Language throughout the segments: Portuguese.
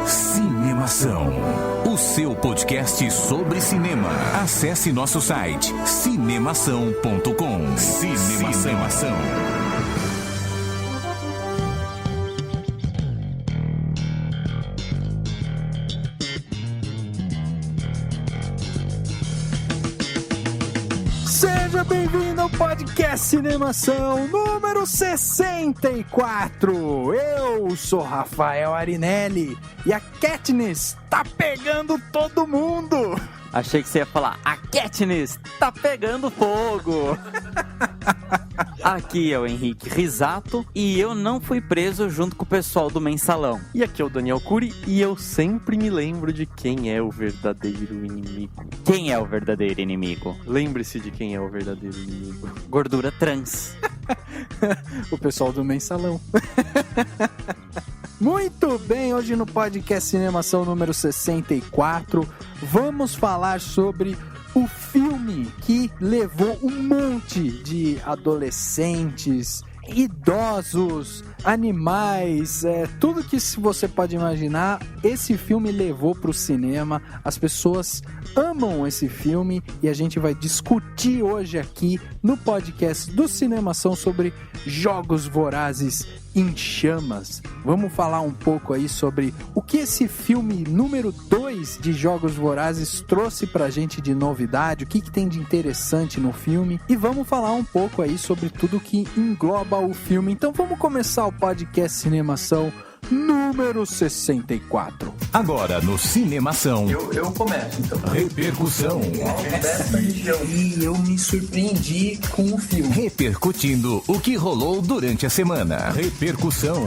Cinemação, o seu podcast sobre cinema. Acesse nosso site cinemação.com. Cinemação. Seja bem-vindo ao podcast Cinemação número 64. Eu sou Rafael Arinelli e a Katniss tá pegando todo mundo. Achei que você ia falar, a Katniss tá pegando fogo. Aqui é o Henrique Risato e eu não fui preso junto com o pessoal do Mensalão. E aqui é o Daniel Cury e eu sempre me lembro de quem é o verdadeiro inimigo. Quem é o verdadeiro inimigo? Lembre-se de quem é o verdadeiro inimigo. Gordura trans. O pessoal do Mensalão. Muito bem, hoje no podcast Cinemação número 64, vamos falar sobre o filme que levou um monte de adolescentes, idosos, animais, tudo que você pode imaginar, esse filme levou para o cinema. As pessoas amam esse filme e a gente vai discutir hoje aqui no podcast do Cinemação sobre Jogos Vorazes em Chamas. Vamos falar um pouco aí sobre o que esse filme número 2 de Jogos Vorazes trouxe pra gente de novidade, o que tem de interessante no filme, e vamos falar um pouco aí sobre tudo que engloba o filme. Então vamos começar o podcast Cinemação número 64. Agora no Cinemação. Eu começo, então. Repercussão. E eu me surpreendi com o filme. Repercutindo o que rolou durante a semana. Repercussão.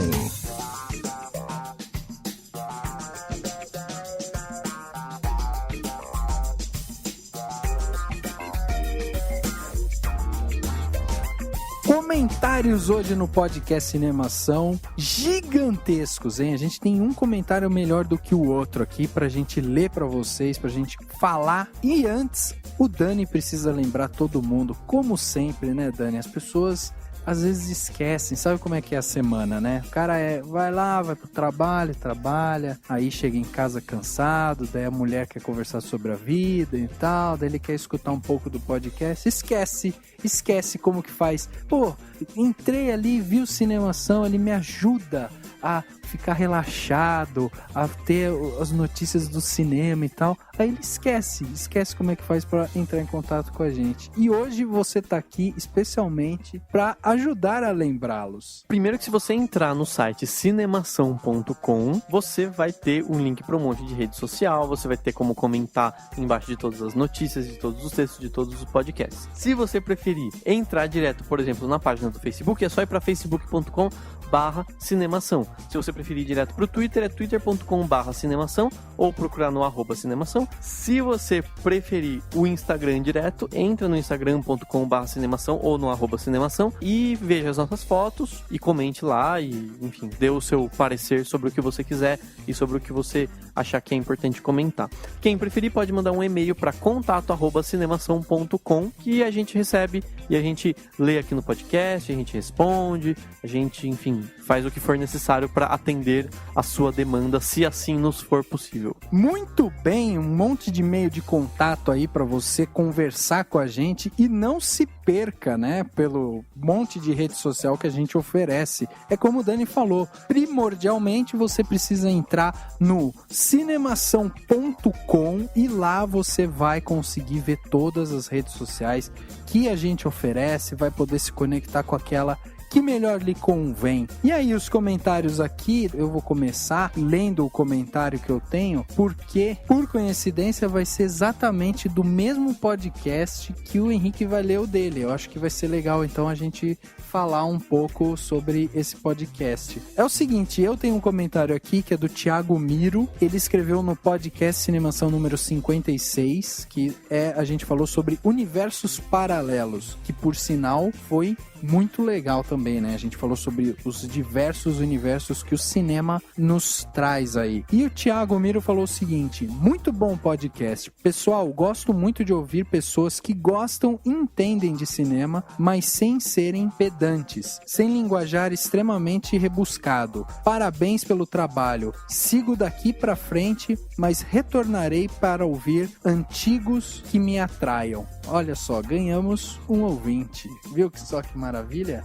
Comentários hoje no podcast Cinemação gigantescos, hein? A gente tem um comentário melhor do que o outro aqui pra gente ler pra vocês, pra gente falar. E antes, o Dani precisa lembrar todo mundo, como sempre, né, Dani? As pessoas às vezes esquecem, sabe como é que é a semana, né? O cara vai lá, vai pro trabalho, trabalha, aí chega em casa cansado, daí a mulher quer conversar sobre a vida e tal, daí ele quer escutar um pouco do podcast, esquece como que faz. Pô, entrei ali, vi o Cinemação, ele me ajuda a ficar relaxado, a ter as notícias do cinema e tal. Aí ele esquece como é que faz para entrar em contato com a gente. E hoje você tá aqui especialmente para ajudar a lembrá-los. Primeiro que se você entrar no site cinemação.com, você vai ter um link para um monte de rede social, você vai ter como comentar embaixo de todas as notícias, de todos os textos, de todos os podcasts. Se você preferir entrar direto, por exemplo, na página do Facebook, é só ir para facebook.com/cinemação. Se você preferir ir direto pro Twitter, é twitter.com/cinemação ou procurar no @cinemação. Se você preferir o Instagram direto, entra no instagram.com/cinemação ou no @cinemação e veja as nossas fotos e comente lá e, enfim, dê o seu parecer sobre o que você quiser e sobre o que você achar que é importante comentar. Quem preferir pode mandar um e-mail para contato@cinemação.com que a gente recebe e a gente lê aqui no podcast, a gente responde, a gente, enfim, faz o que for necessário para atender a sua demanda, se assim nos for possível. Muito bem, um monte de e-mail de contato aí para você conversar com a gente e não se perca, né, pelo monte de rede social que a gente oferece. É como o Dani falou, primordialmente você precisa entrar no cinemação.com e lá você vai conseguir ver todas as redes sociais que a gente oferece, vai poder se conectar com aquela que melhor lhe convém. E aí os comentários aqui, eu vou começar lendo o comentário que eu tenho, porque por coincidência vai ser exatamente do mesmo podcast que o Henrique vai ler o dele. Eu acho que vai ser legal então a gente falar um pouco sobre esse podcast. É o seguinte, eu tenho um comentário aqui que é do Thiago Miro, ele escreveu no podcast Cinemação número 56, que a gente falou sobre universos paralelos, que por sinal foi muito legal também, né? A gente falou sobre os diversos universos que o cinema nos traz aí. E o Thiago Miro falou o seguinte: muito bom podcast. Pessoal, gosto muito de ouvir pessoas que gostam e entendem de cinema, mas sem serem pedantes, sem linguajar extremamente rebuscado. Parabéns pelo trabalho. Sigo daqui pra frente, mas retornarei para ouvir antigos que me atraiam. Olha só, ganhamos um ouvinte. Viu que só que maravilha?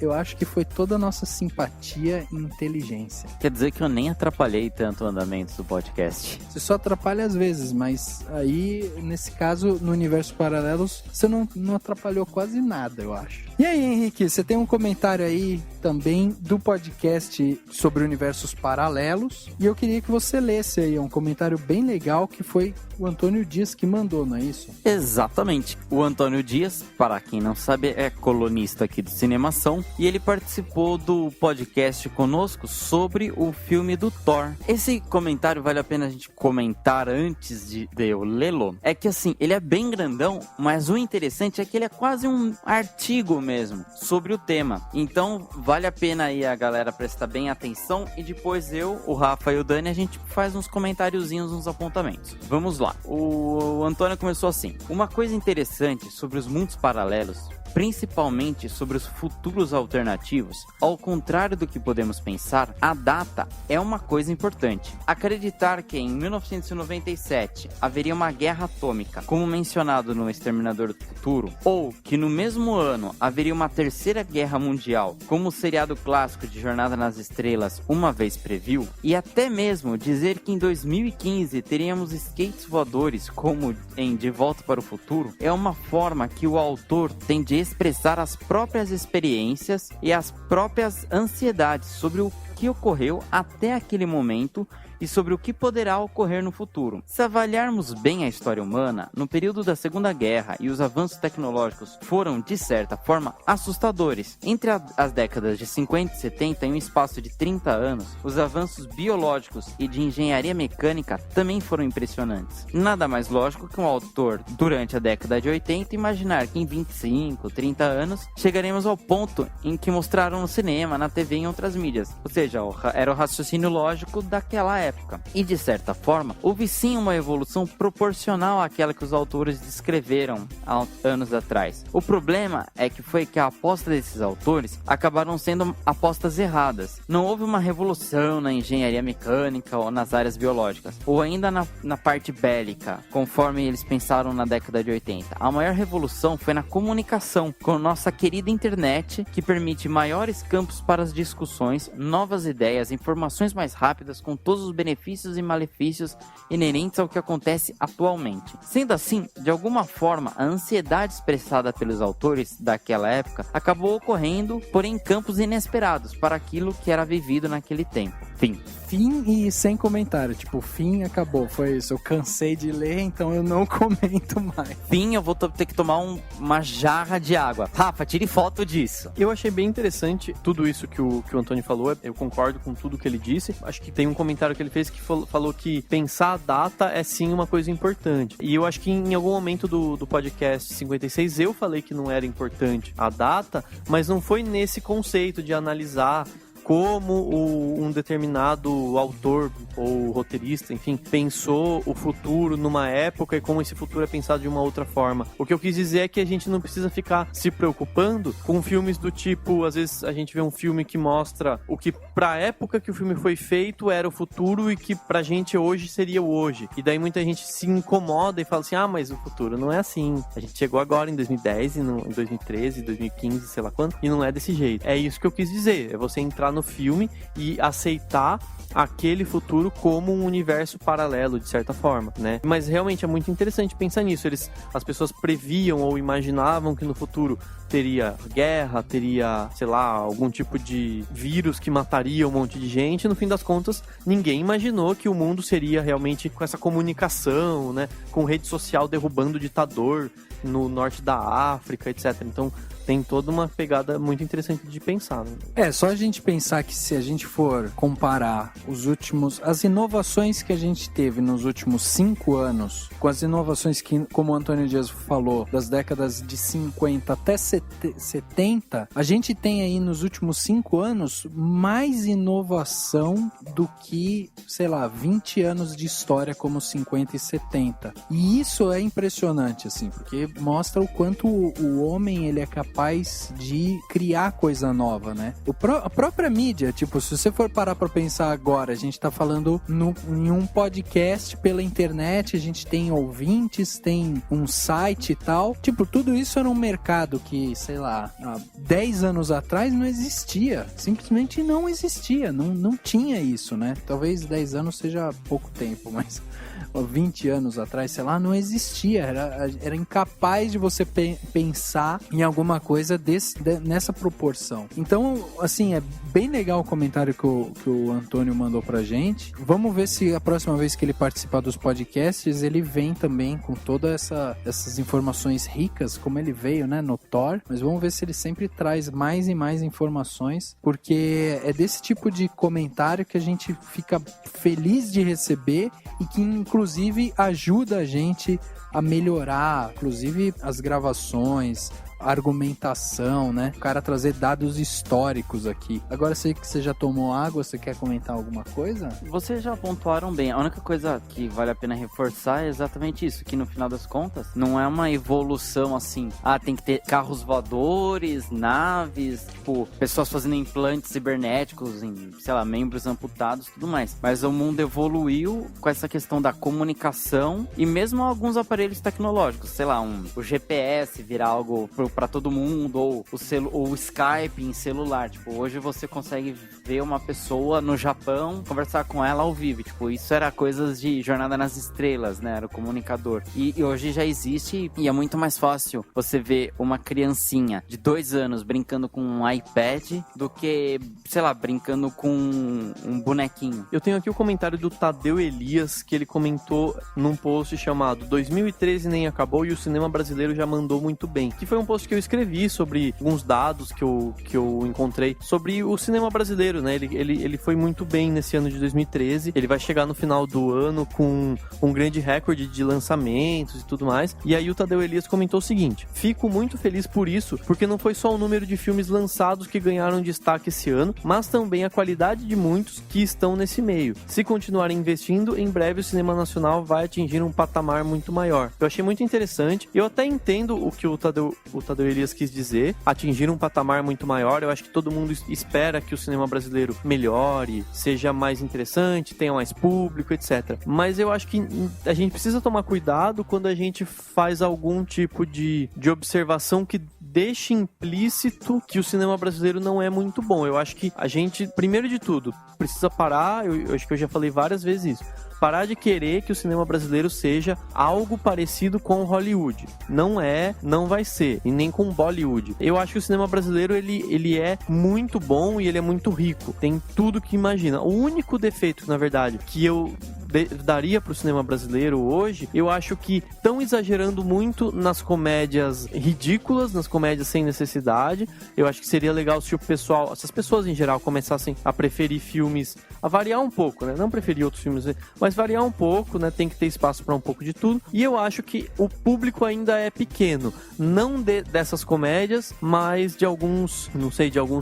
Eu acho que foi toda a nossa simpatia e inteligência. Quer dizer que eu nem atrapalhei tanto o andamento do podcast. Você só atrapalha às vezes, mas aí, nesse caso, no Universo Paralelos, você não atrapalhou quase nada, eu acho. E aí, Henrique, você tem um comentário aí também do podcast sobre universos paralelos, e eu queria que você lesse aí um comentário bem legal que foi o Antônio Dias que mandou, não é isso? Exatamente. O Antônio Dias, para quem não sabe, é colunista aqui do Cinemação, e ele participou do podcast conosco sobre o filme do Thor. Esse comentário vale a pena a gente comentar antes de eu lê-lo. É que assim, ele é bem grandão, mas o interessante é que ele é quase um artigo mesmo sobre o tema. Então vale a pena aí a galera prestar bem atenção, e depois eu, o Rafa e o Dani, a gente faz uns comentáriozinhos, uns apontamentos. Vamos lá. O Antônio começou assim: uma coisa interessante sobre os mundos paralelos, principalmente sobre os futuros alternativos, ao contrário do que podemos pensar, a data é uma coisa importante. Acreditar que em 1997 haveria uma guerra atômica, como mencionado no Exterminador do Futuro, ou que no mesmo ano haveria uma terceira guerra mundial, como o seriado clássico de Jornada nas Estrelas uma vez previu, e até mesmo dizer que em 2015 teríamos skates voadores, como em De Volta para o Futuro, é uma forma que o autor tem de expressar as próprias experiências e as próprias ansiedades sobre o que ocorreu até aquele momento e sobre o que poderá ocorrer no futuro. Se avaliarmos bem a história humana, no período da Segunda Guerra e os avanços tecnológicos foram, de certa forma, assustadores. Entre as décadas de 50 e 70, em um espaço de 30 anos, os avanços biológicos e de engenharia mecânica também foram impressionantes. Nada mais lógico que um autor, durante a década de 80, imaginar que em 25, 30 anos, chegaremos ao ponto em que mostraram no cinema, na TV e em outras mídias. Ou seja, era o raciocínio lógico daquela época. E de certa forma, houve sim uma evolução proporcional àquela que os autores descreveram há anos atrás. O problema é que foi que a aposta desses autores acabaram sendo apostas erradas. Não houve uma revolução na engenharia mecânica ou nas áreas biológicas, ou ainda na parte bélica, conforme eles pensaram na década de 80. A maior revolução foi na comunicação, com nossa querida internet, que permite maiores campos para as discussões, novas ideias, informações mais rápidas, com todos os benefícios e malefícios inerentes ao que acontece atualmente. Sendo assim, de alguma forma, a ansiedade expressada pelos autores daquela época acabou ocorrendo, porém em campos inesperados para aquilo que era vivido naquele tempo. Fim e sem comentário, tipo, fim, acabou, foi isso. Eu cansei de ler, então eu não comento mais. Fim, eu vou ter que tomar uma jarra de água. Rafa, tire foto disso. Eu achei bem interessante tudo isso que o Antônio falou, eu concordo com tudo que ele disse. Acho que tem um comentário que ele fez que falou que pensar a data é sim uma coisa importante. E eu acho que em algum momento do podcast 56 eu falei que não era importante a data, mas não foi nesse conceito de analisar como um determinado autor ou roteirista, enfim, pensou o futuro numa época e como esse futuro é pensado de uma outra forma. O que eu quis dizer é que a gente não precisa ficar se preocupando com filmes do tipo, às vezes a gente vê um filme que mostra o que pra época que o filme foi feito era o futuro e que pra gente hoje seria o hoje. E daí muita gente se incomoda e fala assim, mas o futuro não é assim. A gente chegou agora em 2010, em 2013, 2015, sei lá quando, e não é desse jeito. É isso que eu quis dizer, é você entrar no filme e aceitar aquele futuro como um universo paralelo, de certa forma, né? Mas realmente é muito interessante pensar nisso. As pessoas previam ou imaginavam que no futuro teria guerra, teria, sei lá, algum tipo de vírus que mataria um monte de gente. No fim das contas, ninguém imaginou que o mundo seria realmente com essa comunicação, né? Com rede social derrubando o ditador no norte da África, etc. Então, tem toda uma pegada muito interessante de pensar, né? Só a gente pensar que se a gente for comparar as inovações que a gente teve nos últimos 5 anos, com as inovações que, como o Antônio Dias falou, das décadas de 50 até 70, a gente tem aí nos últimos 5 anos mais inovação do que, 20 anos de história como 50 e 70. E isso é impressionante, assim, porque mostra o quanto o homem ele é capaz de criar coisa nova, né? A própria mídia, tipo, se você for parar pra pensar agora, a gente tá falando em um podcast pela internet, a gente tem ouvintes, tem um site e tal. Tipo, tudo isso era um mercado que, há 10 anos atrás não existia. Simplesmente não existia. Não tinha isso, né? Talvez 10 anos seja pouco tempo, mas 20 anos atrás, não existia. Era incapaz de você pensar em alguma coisa nessa proporção. Então, assim, é bem legal o comentário que o Antônio mandou pra gente. Vamos ver se a próxima vez que ele participar dos podcasts, ele vem também com todas essas informações ricas, como ele veio, né, no Thor. Mas vamos ver se ele sempre traz mais e mais informações, porque é desse tipo de comentário que a gente fica feliz de receber e que, inclusive, ajuda a gente a melhorar, inclusive, as gravações, a argumentação, né? O cara trazer dados históricos aqui. Agora, sei que você já tomou água, você quer comentar alguma coisa? Vocês já pontuaram bem. A única coisa que vale a pena reforçar é exatamente isso, que no final das contas, não é uma evolução assim, tem que ter carros voadores, naves, tipo, pessoas fazendo implantes cibernéticos em, membros amputados, tudo mais. Mas o mundo evoluiu com essa questão da comunicação e mesmo alguns aparelhos tecnológicos, o GPS virar algo para todo mundo, ou o Skype em celular. Tipo, hoje você consegue ver uma pessoa no Japão, conversar com ela ao vivo. Tipo, isso era coisas de Jornada nas Estrelas, né? Era o comunicador. E hoje já existe e é muito mais fácil você ver uma criancinha de 2 anos brincando com um iPad do que, brincando com um bonequinho. Eu tenho aqui o comentário do Tadeu Elias, que ele comentou num post chamado 2013 nem acabou e o cinema brasileiro já mandou muito bem. Que foi um post que eu escrevi sobre alguns dados que eu encontrei sobre o cinema brasileiro, né? Ele foi muito bem nesse ano de 2013. Ele vai chegar no final do ano com um grande recorde de lançamentos e tudo mais. E aí o Tadeu Elias comentou o seguinte: fico muito feliz por isso, porque não foi só o número de filmes lançados que ganharam destaque esse ano, mas também a qualidade de muitos que estão nesse meio. Se continuarem investindo, em breve o cinema nacional vai atingir um patamar muito maior. Eu achei muito interessante. Eu até entendo o que o Tadeu Elias quis dizer, atingir um patamar muito maior. Eu acho que todo mundo espera que o cinema brasileiro melhore, seja mais interessante, tenha mais público, etc. Mas eu acho que a gente precisa tomar cuidado quando a gente faz algum tipo de observação que deixe implícito que o cinema brasileiro não é muito bom. Eu acho que a gente, primeiro de tudo, precisa parar, eu acho que eu já falei várias vezes isso, parar de querer que o cinema brasileiro seja algo parecido com Hollywood. Não é, não vai ser, e nem com Bollywood. Eu acho que o cinema brasileiro, ele é muito bom e ele é muito rico. Tem tudo que imagina. O único defeito, na verdade, que eu daria pro cinema brasileiro hoje, eu acho que estão exagerando muito nas comédias ridículas, nas comédias sem necessidade. Eu acho que seria legal se se as pessoas em geral começassem a preferir filmes, a variar um pouco, né? Não preferir outros filmes, mas variar um pouco, né? Tem que ter espaço para um pouco de tudo. E eu acho que o público ainda é pequeno, não dessas comédias, mas de alguns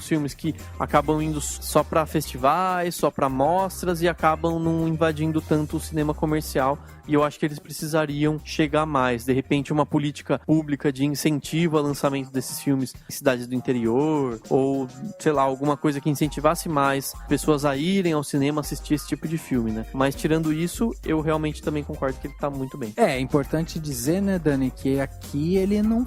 filmes que acabam indo só para festivais, só para mostras e acabam não invadindo tanto o cinema comercial. E eu acho que eles precisariam chegar mais. De repente, uma política pública de incentivo ao lançamento desses filmes em cidades do interior, ou, alguma coisa que incentivasse mais pessoas a irem ao cinema assistir esse tipo de filme, né? Mas, tirando isso, eu realmente também concordo que ele tá muito bem. É importante dizer, né, Dani, que aqui ele não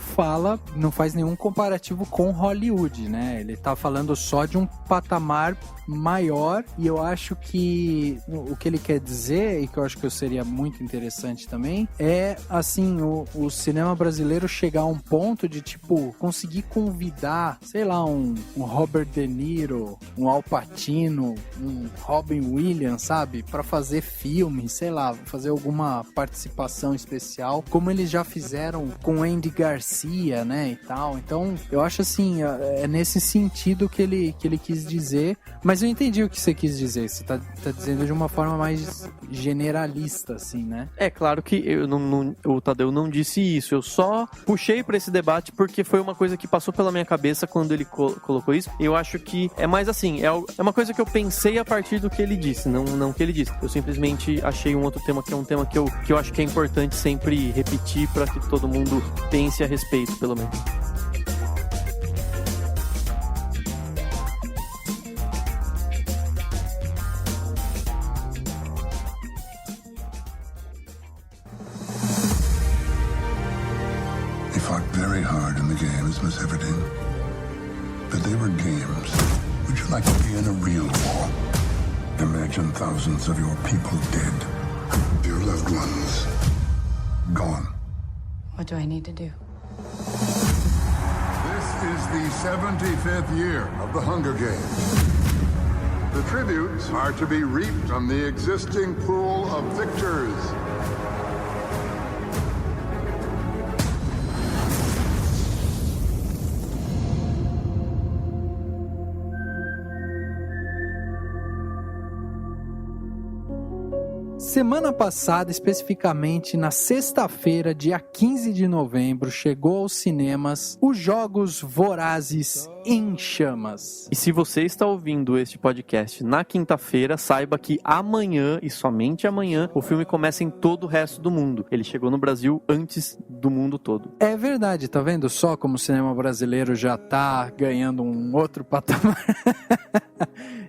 faz nenhum comparativo com Hollywood, né? Ele tá falando só de um patamar maior, e eu acho que o que ele quer dizer, e que eu acho que seria muito interessante também é, assim, o cinema brasileiro chegar a um ponto de, tipo, conseguir convidar, sei lá, um Robert De Niro, um Al Pacino, um Robin Williams, sabe? Pra fazer filme, sei lá, fazer alguma participação especial, como eles já fizeram com Andy Garcia, né, e tal. Então, eu acho assim, é nesse sentido que ele quis dizer, mas eu entendi o que você quis dizer. Você tá dizendo de uma forma mais generalista, assim, né? É claro que o Tadeu não disse isso, eu só puxei pra esse debate porque foi uma coisa que passou pela minha cabeça quando ele colocou isso. Eu acho que é mais assim, é uma coisa que eu pensei a partir do que ele disse, não o que ele disse. Eu simplesmente achei um outro tema que é um tema que eu acho que é importante sempre repetir pra que todo mundo pense a respeito, pelo menos. Very hard in the games, Miss Everdeen. But they were games. Would you like to be in a real war? Imagine thousands of your people dead. Your loved ones gone. What do I need to do? This is the 75th year of the Hunger Games. The tributes are to be reaped from the existing pool of victors. Semana passada, especificamente na sexta-feira, dia 15 de novembro, chegou aos cinemas os Jogos Vorazes em Chamas. E se você está ouvindo este podcast na quinta-feira, saiba que amanhã, e somente amanhã, o filme começa em todo o resto do mundo. Ele chegou no Brasil antes do mundo todo. É verdade, tá vendo só como o cinema brasileiro já tá ganhando um outro patamar?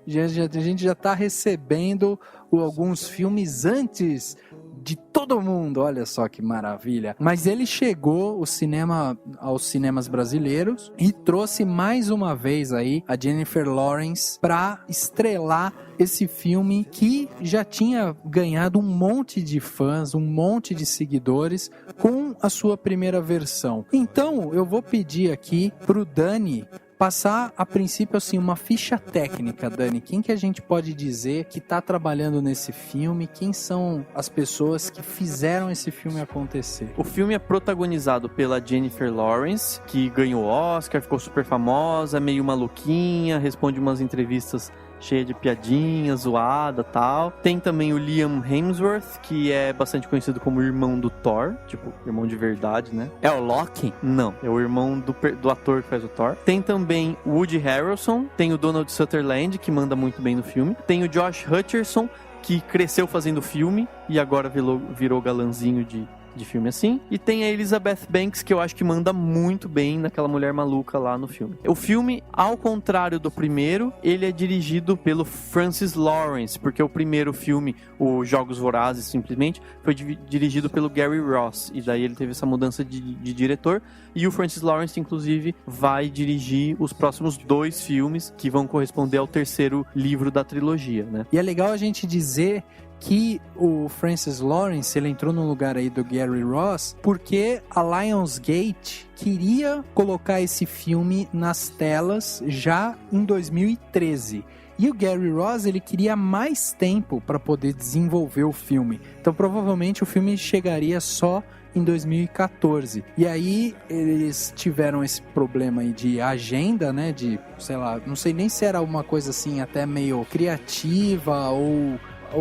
A gente já tá recebendo alguns filmes antes de todo mundo, olha só que maravilha. Mas ele chegou aos cinemas brasileiros e trouxe mais uma vez aí a Jennifer Lawrence para estrelar esse filme que já tinha ganhado um monte de fãs, um monte de seguidores com a sua primeira versão. Então eu vou pedir aqui pro Dani passar, a princípio, assim, uma ficha técnica, Dani. Quem que a gente pode dizer que está trabalhando nesse filme? Quem são as pessoas que fizeram esse filme acontecer? O filme é protagonizado pela Jennifer Lawrence, que ganhou Oscar, ficou super famosa, meio maluquinha, responde umas entrevistas cheia de piadinha, zoada, tal. Tem também o Liam Hemsworth, que é bastante conhecido como irmão do Thor, tipo, irmão de verdade, né? É o Loki? Não, é o irmão do ator que faz o Thor. Tem também o Woody Harrelson, tem o Donald Sutherland, que manda muito bem no filme. Tem o Josh Hutcherson, que cresceu fazendo filme e agora virou galanzinho de filme assim. E tem a Elizabeth Banks, que eu acho que manda muito bem naquela mulher maluca lá no filme. O filme, ao contrário do primeiro, ele é dirigido pelo Francis Lawrence, porque o primeiro filme, o Jogos Vorazes, simplesmente, foi dirigido pelo Gary Ross, e daí ele teve essa mudança de diretor, e o Francis Lawrence, inclusive, vai dirigir os próximos 2 filmes, que vão corresponder ao terceiro livro da trilogia, né? E é legal a gente dizer que o Francis Lawrence, ele entrou no lugar aí do Gary Ross, porque a Lionsgate queria colocar esse filme nas telas já em 2013. E o Gary Ross, ele queria mais tempo para poder desenvolver o filme. Então, provavelmente, o filme chegaria só em 2014. E aí, eles tiveram esse problema aí de agenda, né? De, sei lá, não sei nem se era uma coisa assim, até meio criativa ou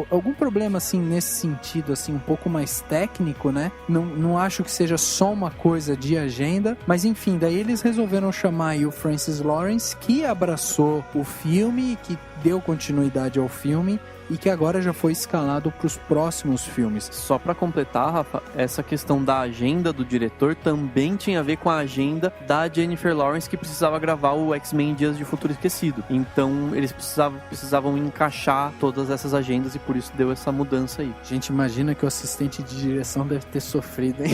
algum problema assim nesse sentido assim um pouco mais técnico, né? Não acho que seja só uma coisa de agenda, mas enfim, daí eles resolveram chamar aí o Francis Lawrence, que abraçou o filme, que deu continuidade ao filme e que agora já foi escalado para os próximos filmes. Só para completar, Rafa, essa questão da agenda do diretor também tinha a ver com a agenda da Jennifer Lawrence, que precisava gravar o X-Men Dias de Futuro Esquecido. Então eles precisavam encaixar todas essas agendas e por isso deu essa mudança aí. A gente imagina que o assistente de direção deve ter sofrido, hein?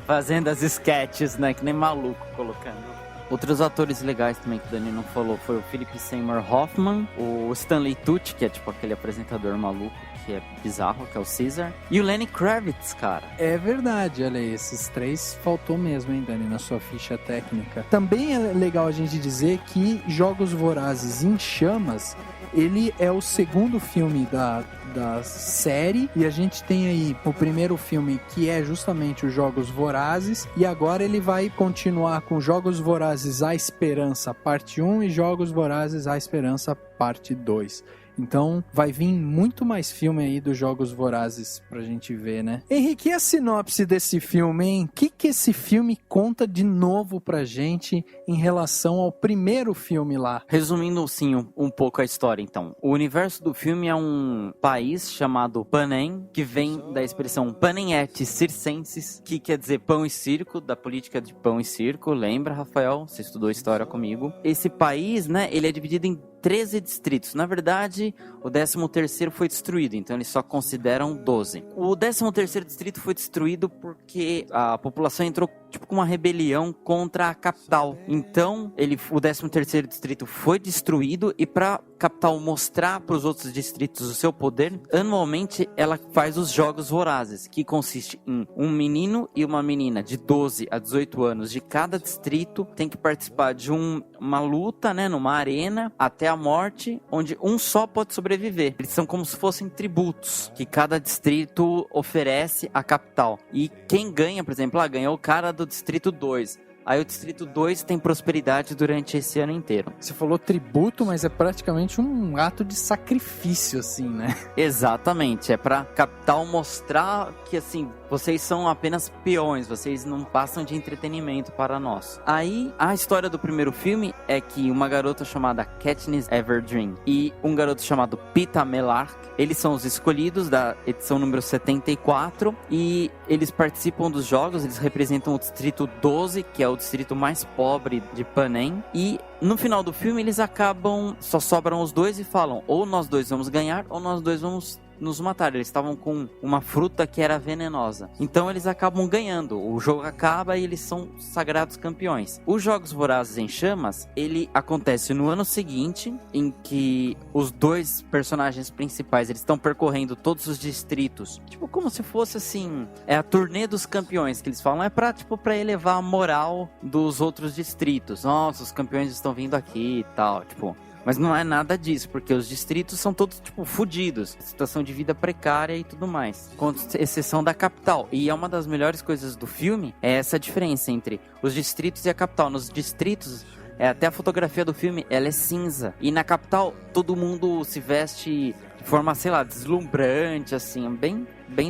Fazendo as sketches, né? Que nem maluco colocando. Outros atores legais também que o Dani não falou foi o Philip Seymour Hoffman, o Stanley Tucci, que é tipo aquele apresentador maluco que é bizarro, que é o Caesar, e o Lenny Kravitz, cara. É verdade, olha aí, esses três faltou mesmo, hein, Dani, na sua ficha técnica. Também é legal a gente dizer que Jogos Vorazes em Chamas, ele é o segundo filme da série, e a gente tem aí o primeiro filme, que é justamente os Jogos Vorazes, e agora ele vai continuar com Jogos Vorazes A Esperança parte 1 e Jogos Vorazes A Esperança parte 2. Então vai vir muito mais filme aí dos Jogos Vorazes pra gente ver, né? Henrique, e a sinopse desse filme, hein? O que esse filme conta de novo pra gente em relação ao primeiro filme lá? Resumindo, sim, um pouco a história, então. O universo do filme é um país chamado Panem, que vem da expressão Panem et Circenses, que quer dizer pão e circo, da política de pão e circo. Lembra, Rafael? Você estudou história comigo. Esse país, né, ele é dividido em 13 distritos. Na verdade, o 13º foi destruído, então eles só consideram 12. O 13º distrito foi destruído porque a população entrou tipo com uma rebelião contra a capital. Então, o 13º distrito foi destruído, e para a capital mostrar para os outros distritos o seu poder, anualmente ela faz os Jogos Vorazes, que consiste em um menino e uma menina de 12 a 18 anos de cada distrito tem que participar de uma luta, né, numa arena até a morte, onde um só pode sobreviver. Eles são como se fossem tributos que cada distrito oferece à capital. E quem ganha, por exemplo, ganhou o cara do distrito 2. Aí o distrito 2 tem prosperidade durante esse ano inteiro. Você falou tributo, mas é praticamente um ato de sacrifício, assim, né? Exatamente, é pra capital mostrar que, assim, vocês são apenas peões, vocês não passam de entretenimento para nós. Aí, a história do primeiro filme é que uma garota chamada Katniss Everdeen e um garoto chamado Peeta Mellark, eles são os escolhidos da edição número 74, e eles participam dos jogos, eles representam o distrito 12, que é o distrito mais pobre de Panem, e no final do filme eles acabam, só sobram os dois e falam, ou nós dois vamos ganhar, ou nós dois vamos nos matar. Eles estavam com uma fruta que era venenosa, então eles acabam ganhando, o jogo acaba e eles são sagrados campeões. Os Jogos Vorazes em Chamas, ele acontece no ano seguinte, em que os dois personagens principais, eles estão percorrendo todos os distritos, tipo como se fosse assim, é a turnê dos campeões que eles falam, é pra elevar a moral dos outros distritos. Nossa, os campeões estão vindo aqui e tal, tipo. Mas não é nada disso, porque os distritos são todos, tipo, fodidos. Situação de vida precária e tudo mais. Com exceção da capital. E é uma das melhores coisas do filme, é essa diferença entre os distritos e a capital. Nos distritos, até a fotografia do filme, ela é cinza. E na capital, todo mundo se veste de forma, sei lá, deslumbrante, assim, bem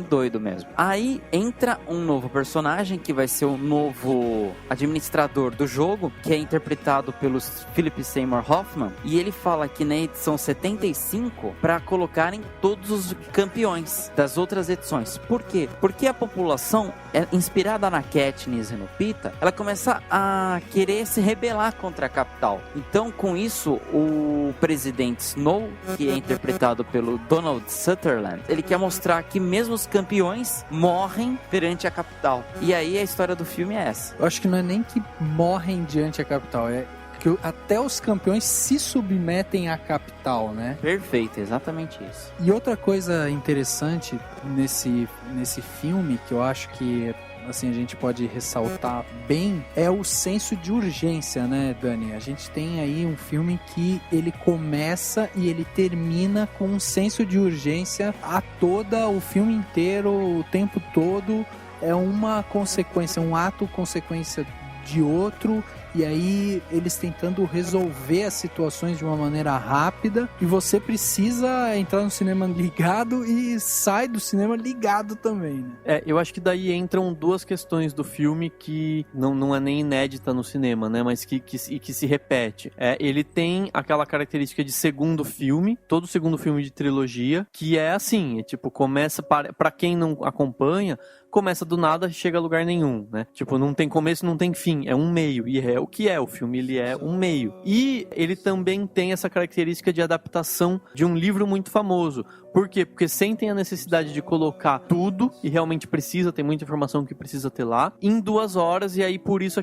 doido mesmo. Aí entra um novo personagem que vai ser o novo administrador do jogo, que é interpretado pelo Philip Seymour Hoffman, e ele fala que na edição 75 para colocarem todos os campeões das outras edições. Por quê? Porque a população, inspirada na Katniss e no Peeta, ela começa a querer se rebelar contra a capital. Então, com isso, o presidente Snow, que é interpretado pelo Donald Sutherland, ele quer mostrar que mesmo os campeões morrem perante a capital. E aí a história do filme é essa. Eu acho que não é nem que morrem diante a capital, é que até os campeões se submetem à capital, né? Perfeito, exatamente isso. E outra coisa interessante nesse filme, que eu acho que assim, a gente pode ressaltar bem, é o senso de urgência, né, Dani? A gente tem aí um filme que ele começa e ele termina com um senso de urgência o filme inteiro, o tempo todo. É uma consequência, um ato consequência de outro, e aí eles tentando resolver as situações de uma maneira rápida, e você precisa entrar no cinema ligado e sai do cinema ligado também, né? Eu acho que daí entram duas questões do filme que não é nem inédita no cinema, né, mas que se repete. Ele tem aquela característica de segundo filme, todo segundo filme de trilogia, que é assim, tipo, começa, para quem não acompanha, começa do nada, chega a lugar nenhum, né? Tipo, não tem começo, não tem fim, é um meio, e é o que é. O filme, ele é um meio. E ele também tem essa característica de adaptação de um livro muito famoso. Por quê? Porque sentem a necessidade de colocar tudo, e realmente precisa, tem muita informação que precisa ter lá, em 2 horas, e aí por isso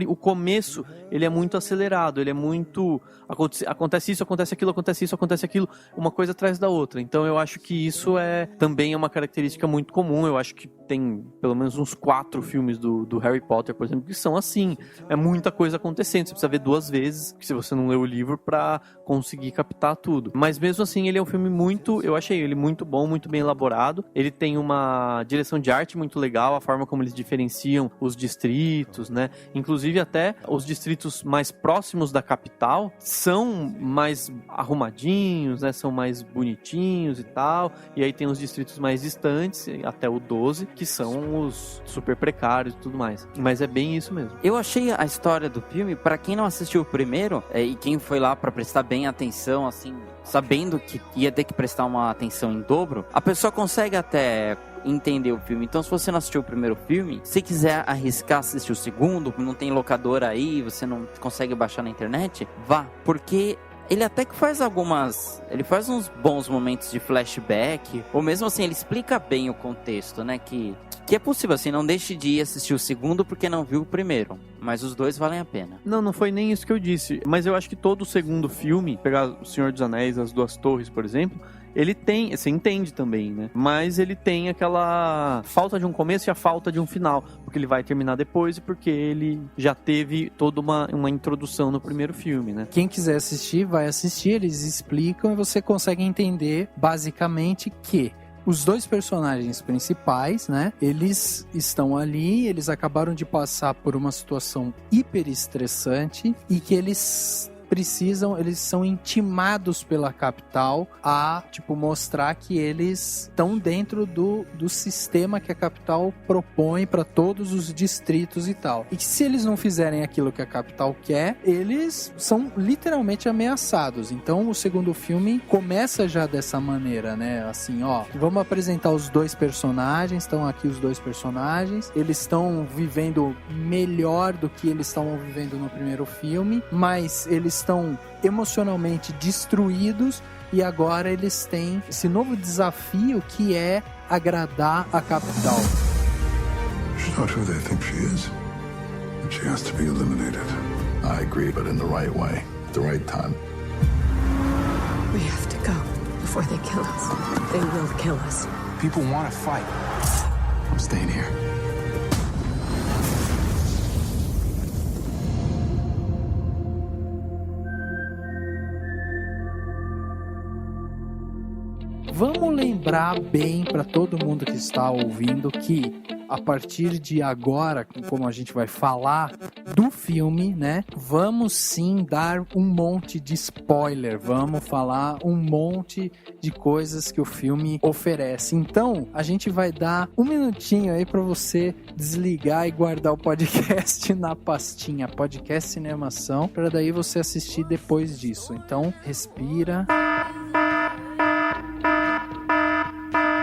o começo, ele é muito acelerado, ele é muito... Acontece isso, acontece aquilo, acontece isso, acontece aquilo, uma coisa atrás da outra. Então eu acho que isso também é uma característica muito comum. Eu acho que tem pelo menos uns 4 filmes do Harry Potter, por exemplo, que são assim. É muita coisa acontecendo, você precisa ver 2 vezes, se você não leu o livro, pra conseguir captar tudo. Mas mesmo assim, ele é um filme eu achei ele muito bom, muito bem elaborado. Ele tem uma direção de arte muito legal, a forma como eles diferenciam os distritos, né? Inclusive até os distritos mais próximos da capital são mais arrumadinhos, né? São mais bonitinhos e tal. E aí tem os distritos mais distantes, até o 12, que são os super precários e tudo mais. Mas é bem isso mesmo. Eu achei a história do filme, pra quem não assistiu o primeiro, e quem foi lá pra prestar bem atenção, assim, sabendo que ia ter que prestar uma atenção em dobro, a pessoa consegue até entender o filme. Então, se você não assistiu o primeiro filme, se quiser arriscar assistir o segundo, não tem locadora aí, você não consegue baixar na internet, vá, porque ele até que faz ele faz uns bons momentos de flashback, ou mesmo assim, ele explica bem o contexto, né, que é possível, assim, não deixe de ir assistir o segundo porque não viu o primeiro, mas os 2 valem a pena. Não foi nem isso que eu disse, mas eu acho que todo o segundo filme, pegar O Senhor dos Anéis, As Duas Torres, por exemplo, ele tem, você entende também, né? Mas ele tem aquela falta de um começo e a falta de um final, porque ele vai terminar depois e porque ele já teve toda uma introdução no primeiro filme, né? Quem quiser assistir, vai assistir, eles explicam e você consegue entender basicamente que os 2 personagens principais, né? Eles estão ali, eles acabaram de passar por uma situação hiper estressante e que eles são intimados pela capital a, mostrar que eles estão dentro do sistema que a capital propõe para todos os distritos e tal. E que se eles não fizerem aquilo que a capital quer, eles são literalmente ameaçados. Então o segundo filme começa já dessa maneira, né? Assim, vamos apresentar os 2 personagens, estão aqui os 2 personagens, eles estão vivendo melhor do que eles estavam vivendo no primeiro filme, mas eles estão emocionalmente destruídos e agora eles têm esse novo desafio que é agradar a capital. She's not who they think she is. And she has to be eliminated. I agree, but in the right way, at the right time. We have to go before they kill us. They will kill us. People want to fight. I'm staying here. Vamos lembrar bem para todo mundo que está ouvindo que a partir de agora, como a gente vai falar do filme, né? Vamos sim dar um monte de spoiler, vamos falar um monte de coisas que o filme oferece. Então, a gente vai dar 1 minutinho aí para você desligar e guardar o podcast na pastinha Podcast Cinemação, para daí você assistir depois disso. Então, respira.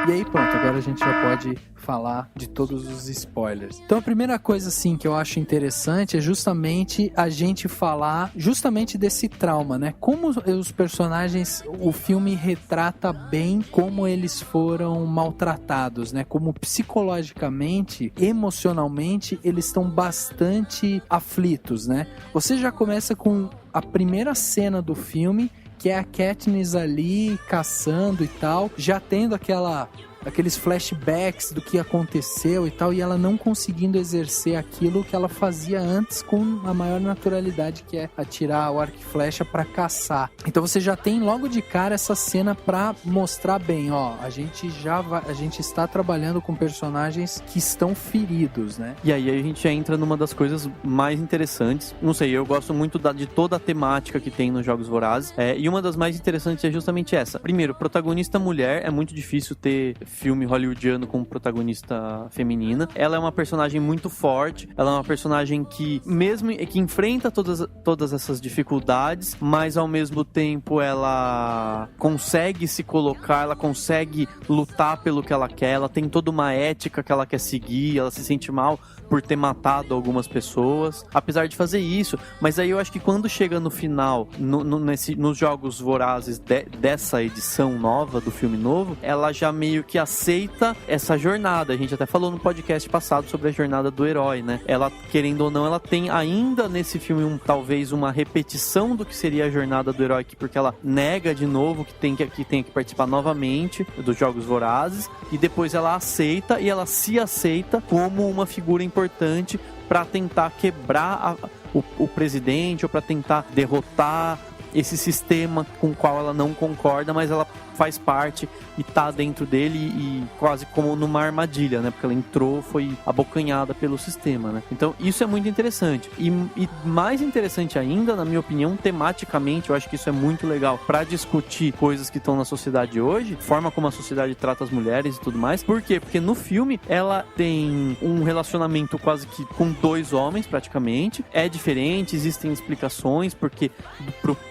E aí pronto, agora a gente já pode falar de todos os spoilers. Então a primeira coisa assim que eu acho interessante é justamente a gente falar justamente desse trauma, né? Como os personagens, o filme retrata bem como eles foram maltratados, né? Como psicologicamente, emocionalmente, eles estão bastante aflitos, né? Você já começa com a primeira cena do filme, que é a Katniss ali caçando e tal, já tendo aqueles flashbacks do que aconteceu e tal, e ela não conseguindo exercer aquilo que ela fazia antes com a maior naturalidade, que é atirar o arco e flecha pra caçar. Então você já tem logo de cara essa cena pra mostrar bem, a gente está trabalhando com personagens que estão feridos, né? E aí a gente entra numa das coisas mais interessantes, não sei, eu gosto muito de toda a temática que tem nos Jogos Vorazes, e uma das mais interessantes é justamente essa. Primeiro, protagonista mulher, é muito difícil ter filme hollywoodiano com protagonista feminina. Ela é uma personagem muito forte, ela é uma personagem que enfrenta todas essas dificuldades, mas ao mesmo tempo ela consegue se colocar, ela consegue lutar pelo que ela quer, ela tem toda uma ética que ela quer seguir, ela se sente mal por ter matado algumas pessoas, apesar de fazer isso. Mas aí eu acho que quando chega no final, nos Jogos Vorazes dessa edição nova, do filme novo, ela já meio que aceita essa jornada. A gente até falou no podcast passado sobre a jornada do herói, né? Ela, querendo ou não, ela tem ainda nesse filme talvez uma repetição do que seria a jornada do herói, porque ela nega de novo que tem que participar novamente dos Jogos Vorazes, e depois ela aceita, e ela se aceita como uma figura importante para tentar quebrar o presidente, ou para tentar derrotar esse sistema com o qual ela não concorda, mas ela faz parte e tá dentro dele, e quase como numa armadilha, né? Porque ela entrou, foi abocanhada pelo sistema, né? Então isso é muito interessante. E mais interessante ainda, na minha opinião, tematicamente, eu acho que isso é muito legal para discutir coisas que estão na sociedade hoje, forma como a sociedade trata as mulheres e tudo mais. Por quê? Porque no filme ela tem um relacionamento quase que com 2 homens, praticamente. É diferente, existem explicações, porque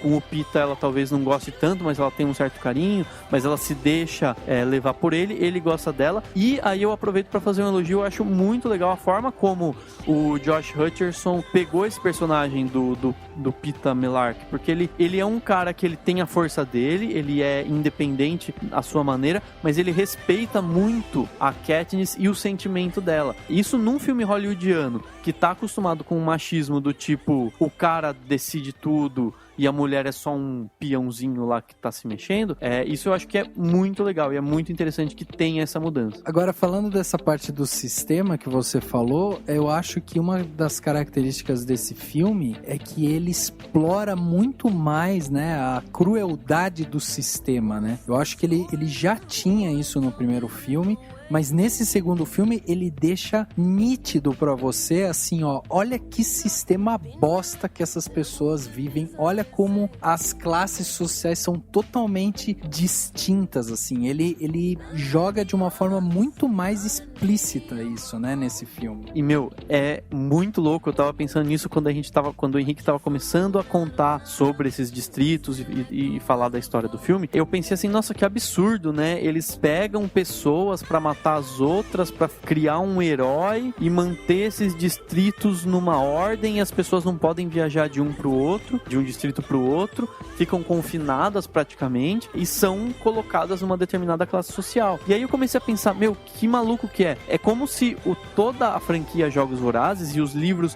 com o Pita ela talvez não goste tanto, mas ela tem um certo carinho, mas ela se deixa levar por ele gosta dela. E aí eu aproveito para fazer um elogio. Eu acho muito legal a forma como o Josh Hutcherson pegou esse personagem do Pita Mellark, porque ele é um cara que ele tem a força dele, ele é independente à sua maneira, mas ele respeita muito a Katniss e o sentimento dela. Isso num filme hollywoodiano que tá acostumado com o machismo do tipo, o cara decide tudo e a mulher é só um peãozinho lá que tá se mexendo, isso eu acho que é muito legal e é muito interessante que tenha essa mudança. Agora, falando dessa parte do sistema que você falou, eu acho que uma das características desse filme é que ele explora muito mais, né, a crueldade do sistema, né? Eu acho que ele já tinha isso no primeiro filme, mas nesse segundo filme ele deixa nítido pra você, assim, ó, olha que sistema bosta que essas pessoas vivem, olha como as classes sociais são totalmente distintas, assim, ele joga de uma forma muito mais explícita isso, né, nesse filme. E, é muito louco, eu tava pensando nisso quando o Henrique tava começando a contar sobre esses distritos e falar da história do filme, eu pensei assim, nossa, que absurdo, né, eles pegam pessoas pra matar as outras, pra criar um herói e manter esses distritos numa ordem, e as pessoas não podem viajar de um pro outro, de um distrito pro outro, ficam confinadas praticamente e são colocadas numa determinada classe social. E aí eu comecei a pensar, que maluco que é? É como se toda a franquia Jogos Vorazes e os livros,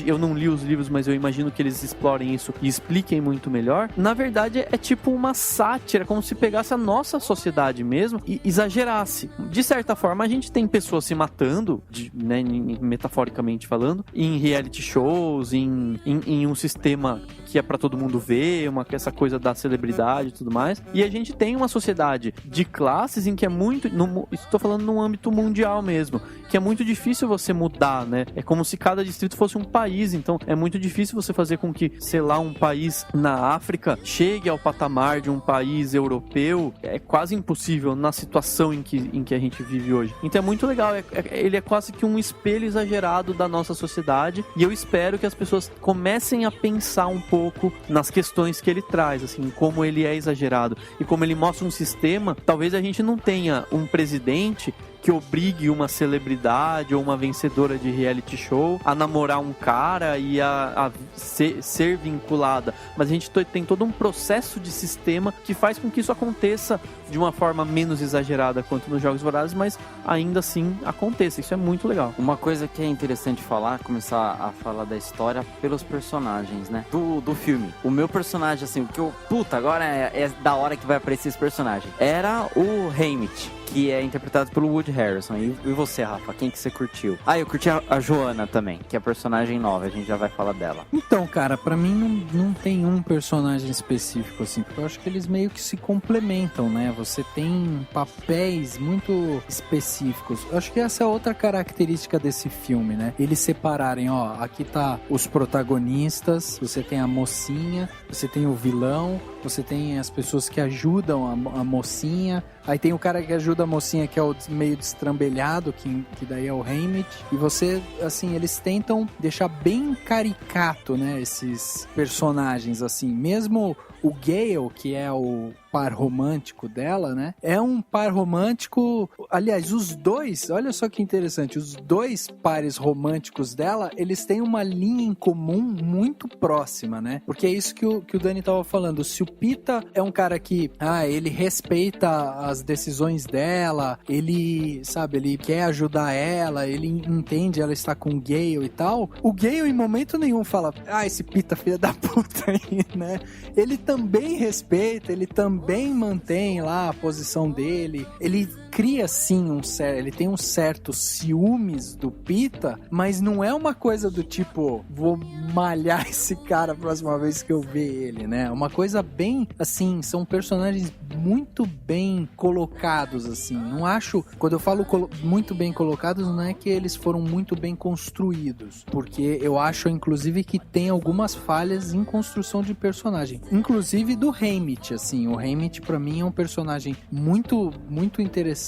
eu não li os livros, mas eu imagino que eles explorem isso e expliquem muito melhor. Na verdade é tipo uma sátira, como se pegasse a nossa sociedade mesmo e exagerasse. De certa forma, a gente tem pessoas se matando, né, metaforicamente falando, em reality shows, em um sistema que é pra todo mundo ver, essa coisa da celebridade e tudo mais. E a gente tem uma sociedade de classes em que é muito... Estou falando num âmbito mundial mesmo, que é muito difícil você mudar, né? É como se cada distrito fosse um país, então é muito difícil você fazer com que, sei lá, um país na África chegue ao patamar de um país europeu. É quase impossível na situação em que a gente vive hoje. Então é muito legal, ele é quase que um espelho exagerado da nossa sociedade, e eu espero que as pessoas comecem a pensar um pouco nas questões que ele traz, assim, como ele é exagerado e como ele mostra um sistema. Talvez a gente não tenha um presidente que obrigue uma celebridade ou uma vencedora de reality show a namorar um cara e a ser vinculada, mas a gente tem todo um processo de sistema que faz com que isso aconteça de uma forma menos exagerada quanto nos Jogos Vorazes, mas ainda assim aconteça. Isso é muito legal. Uma coisa que é interessante começar a falar da história pelos personagens, né, do filme. O meu personagem, assim, o que eu... agora é da hora que vai aparecer esse personagem. Era o Haymitch, que é interpretado pelo Woody Harrelson. E você, Rafa, quem que você curtiu? Eu curti a Joanna também, que é a personagem nova, a gente já vai falar dela. Então, cara, pra mim não tem um personagem específico, assim, porque eu acho que eles meio que se complementam, né? Você tem papéis muito específicos. Eu acho que essa é outra característica desse filme, né? Eles separarem, aqui tá os protagonistas, você tem a mocinha, você tem o vilão, você tem as pessoas que ajudam a mocinha, aí tem o cara que ajuda a mocinha, que é o meio destrambelhado, que daí é o Haymitch, e você, assim, eles tentam deixar bem caricato, né, esses personagens, assim, mesmo o Gale, que é o par romântico dela, né? É um par romântico... Aliás, os dois... Olha só que interessante. Os dois pares românticos dela, eles têm uma linha em comum muito próxima, né? Porque é isso que o Dani tava falando. Se o Pita é um cara que... ele respeita as decisões dela, ele, sabe, ele quer ajudar ela, ele entende ela está com o Gale e tal. O Gale, em momento nenhum, fala... esse Pita, filha da puta aí, né? Ele também respeita, ele também mantém lá a posição dele, ele cria sim ele tem um certo ciúmes do Pita, mas não é uma coisa do tipo, vou malhar esse cara a próxima vez que eu ver ele, né? Uma coisa bem, assim, são personagens muito bem colocados, assim, não acho, quando eu falo muito bem colocados, não é que eles foram muito bem construídos, porque eu acho, inclusive, que tem algumas falhas em construção de personagem, inclusive do Haymitch, assim, o Haymitch pra mim é um personagem muito, muito interessante,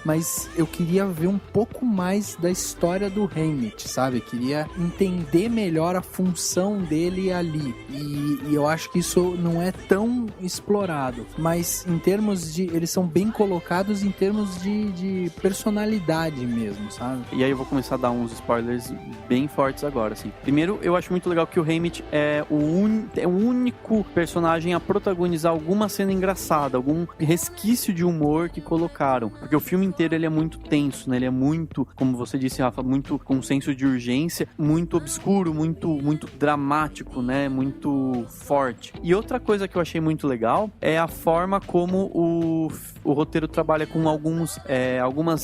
mas eu queria ver um pouco mais da história do Haymitch, sabe? Queria entender melhor a função dele ali, e eu acho que isso não é tão explorado, mas em termos de... eles são bem colocados em termos de personalidade mesmo, sabe? E aí eu vou começar a dar uns spoilers bem fortes agora, assim. Primeiro, eu acho muito legal que o Haymitch é o único personagem a protagonizar alguma cena engraçada, algum resquício de humor que colocaram. Porque o filme inteiro ele é muito tenso, né? Ele é muito, como você disse, Rafa, muito com senso de urgência, muito obscuro, muito dramático, né? Muito forte. E outra coisa que eu achei muito legal é a forma como o roteiro trabalha com algumas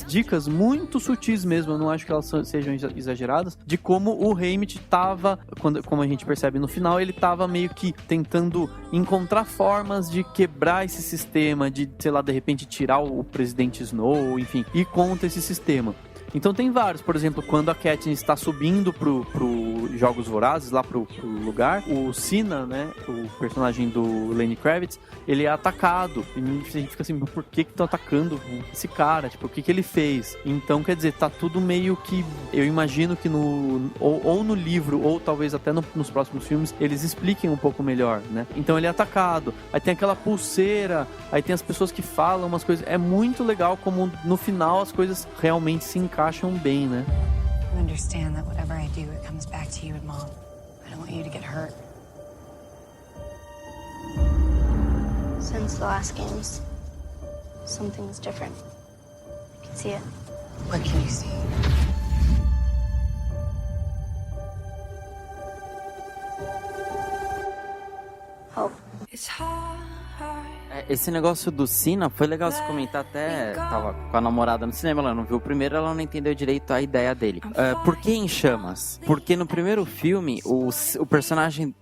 dicas muito sutis mesmo, eu não acho que elas sejam exageradas, de como o Haymitch tava, como a gente percebe no final, ele tava meio que tentando encontrar formas de quebrar esse sistema, de, sei lá, de repente tirar o presidente Snow, enfim, ir contra esse sistema. Então tem vários, por exemplo, quando a Katniss está subindo pro Jogos Vorazes, lá pro lugar, o Cina, né, o personagem do Lenny Kravitz, ele é atacado, e a gente fica assim, por que estão atacando esse cara? Tipo, o que ele fez? Então, quer dizer, tá tudo meio que, eu imagino que ou no livro, ou talvez até nos próximos filmes, eles expliquem um pouco melhor, né? Então ele é atacado, aí tem aquela pulseira, aí tem as pessoas que falam umas coisas, é muito legal como no final as coisas realmente se encaixam bem, né? You understand that whatever I do, it comes back to you and Mom. I don't want you to get hurt. Since the last games, something's different. I can see it. What can you see? Hope. It's hard. Esse negócio do Cina foi legal você comentar, até tava com a namorada no cinema, ela não viu o primeiro, ela não entendeu direito a ideia dele. Por que em chamas? Porque no primeiro filme, o personagem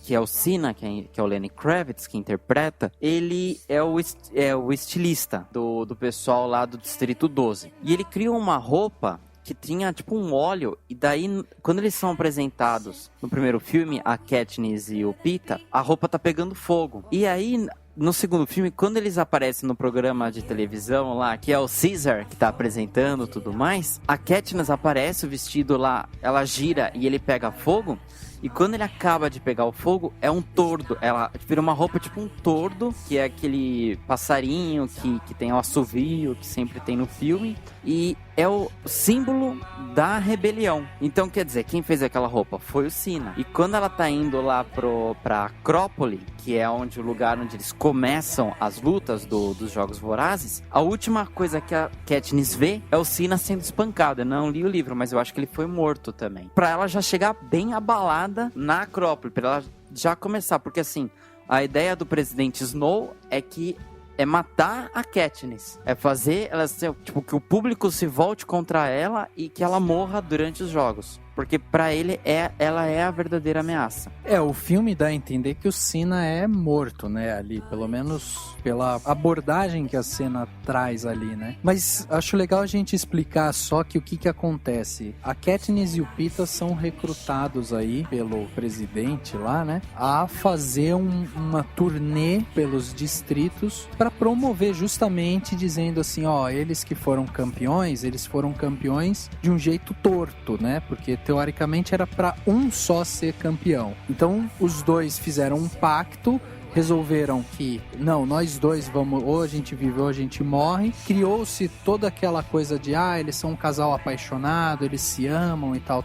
que é o Cina, que é o Lenny Kravitz, que interpreta, ele é o estilista do pessoal lá do Distrito 12. E ele criou uma roupa que tinha tipo um óleo, e daí quando eles são apresentados no primeiro filme, a Katniss e o Pita, a roupa tá pegando fogo. E aí no segundo filme, quando eles aparecem no programa de televisão lá, que é o Caesar que tá apresentando tudo mais, a Katniss aparece, o vestido lá, ela gira e ele pega fogo. E quando ele acaba de pegar o fogo, é um tordo. Ela vira uma roupa tipo um tordo, que é aquele passarinho que tem o assovio, que sempre tem no filme. E é o símbolo da rebelião. Então, quer dizer, quem fez aquela roupa foi o Cina. E quando ela tá indo lá pra Acrópole, que é o lugar onde eles começam as lutas dos Jogos Vorazes, a última coisa que a Katniss vê é o Cina sendo espancado. Eu não li o livro, mas eu acho que ele foi morto também. Pra ela já chegar bem abalada na Acrópole, pra ela já começar. Porque assim, a ideia do presidente Snow é matar a Katniss. É fazer ela, tipo, que o público se volte contra ela e que ela morra durante os jogos. porque pra ele ela é a verdadeira ameaça. O filme dá a entender que o Cena é morto, né, ali, pelo menos pela abordagem que a cena traz ali, né? Mas acho legal a gente explicar só que o que acontece. A Katniss e o Peeta são recrutados aí pelo presidente lá, né, a fazer uma turnê pelos distritos para promover, justamente dizendo assim, eles que foram campeões, eles foram campeões de um jeito torto, né? Porque teoricamente era para um só ser campeão. Então os dois fizeram um pacto, resolveram que, não, nós dois vamos, ou a gente vive ou a gente morre. Criou-se toda aquela coisa de, eles são um casal apaixonado, eles se amam e tal.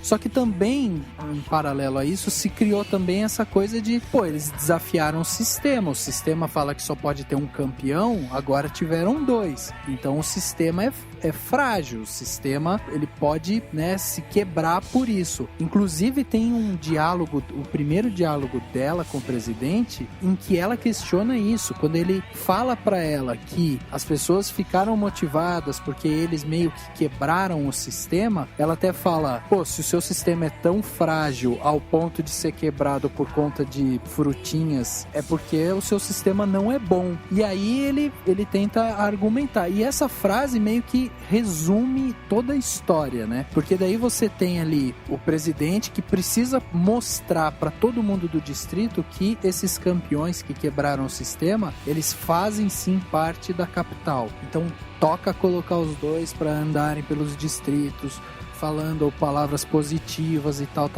Só que também, em paralelo a isso, se criou também essa coisa de, eles desafiaram o sistema fala que só pode ter um campeão, agora tiveram dois. Então o sistema é frágil, o sistema, ele pode, né, se quebrar por isso. Inclusive tem um diálogo, o primeiro diálogo dela com o presidente, em que ela questiona isso, quando ele fala pra ela que as pessoas ficaram motivadas porque eles meio que quebraram o sistema, ela até fala, se o seu sistema é tão frágil ao ponto de ser quebrado por conta de frutinhas, é porque o seu sistema não é bom. E aí ele tenta argumentar, e essa frase meio que resume toda a história, né? Porque daí você tem ali o presidente que precisa mostrar pra todo mundo do distrito que esses campeões que quebraram o sistema, eles fazem sim parte da capital. Então toca colocar os dois para andarem pelos distritos, falando palavras positivas e tal.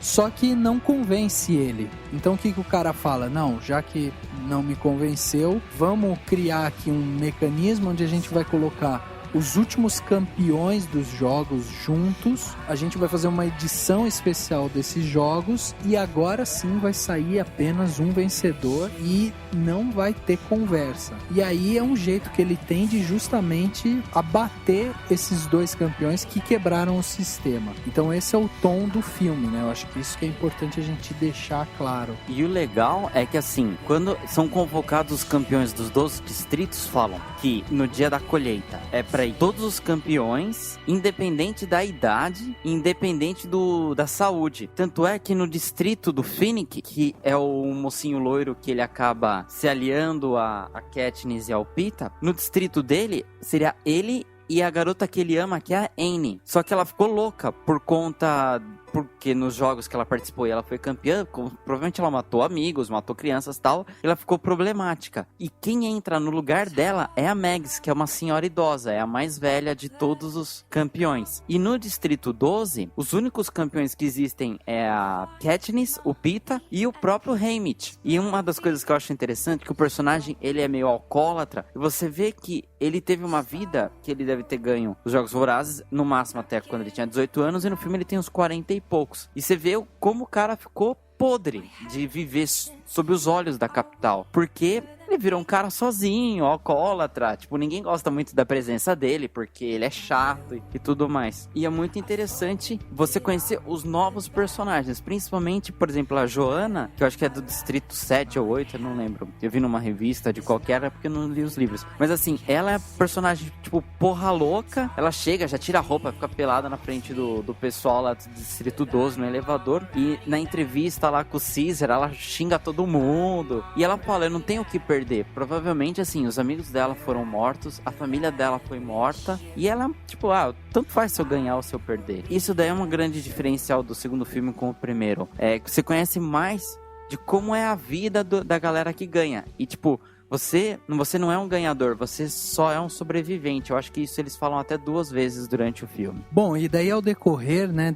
Só que não convence ele. Então o que o cara fala? Não, já que não me convenceu, vamos criar aqui um mecanismo onde a gente vai colocar os últimos campeões dos jogos juntos. A gente vai fazer uma edição especial desses jogos e agora sim vai sair apenas um vencedor e não vai ter conversa. E aí é um jeito que ele tem de justamente abater esses dois campeões que quebraram o sistema. Então esse é o tom do filme, né? Eu acho que isso que é importante a gente deixar claro. E o legal é que assim, quando são convocados os campeões dos 12 distritos, falam que no dia da colheita é pra todos os campeões, independente da idade, independente da saúde. Tanto é que no distrito do Finnick, que é o mocinho loiro que ele acaba se aliando a Katniss e ao Peeta, no distrito dele seria ele e a garota que ele ama, que é a Annie. Só que ela ficou louca porque nos jogos que ela participou e ela foi campeã, provavelmente ela matou amigos, matou crianças e tal, ela ficou problemática. E quem entra no lugar dela é a Mags, que é uma senhora idosa, é a mais velha de todos os campeões. E no Distrito 12, os únicos campeões que existem é a Katniss, o Peeta e o próprio Haymitch. E uma das coisas que eu acho interessante é que o personagem, ele é meio alcoólatra, e você vê que ele teve uma vida que ele deve ter ganho os Jogos Vorazes, no máximo até quando ele tinha 18 anos, e no filme ele tem uns 40 e poucos. E você vê como o cara ficou podre de viver sob os olhos da capital, porque ele virou um cara sozinho, alcoólatra, tipo, ninguém gosta muito da presença dele, porque ele é chato e tudo mais. E é muito interessante você conhecer os novos personagens, principalmente, por exemplo, a Joanna, que eu acho que é do distrito 7 ou 8, eu não lembro, eu vi numa revista de qualquer, porque eu não li os livros, mas assim, ela é personagem, tipo, porra louca, ela chega, já tira a roupa, fica pelada na frente do pessoal lá do distrito 12, no elevador, e na entrevista lá com o Caesar, ela xinga todo mundo, e ela fala, eu não tenho o que perder. Provavelmente, assim, os amigos dela foram mortos, a família dela foi morta, e ela, tipo, tanto faz se eu ganhar ou se eu perder. Isso daí é um grande diferencial do segundo filme com o primeiro. É que você conhece mais de como é a vida da galera que ganha. E, tipo, você não é um ganhador, você só é um sobrevivente. Eu acho que isso eles falam até 2 vezes durante o filme. Bom, e daí ao decorrer, né,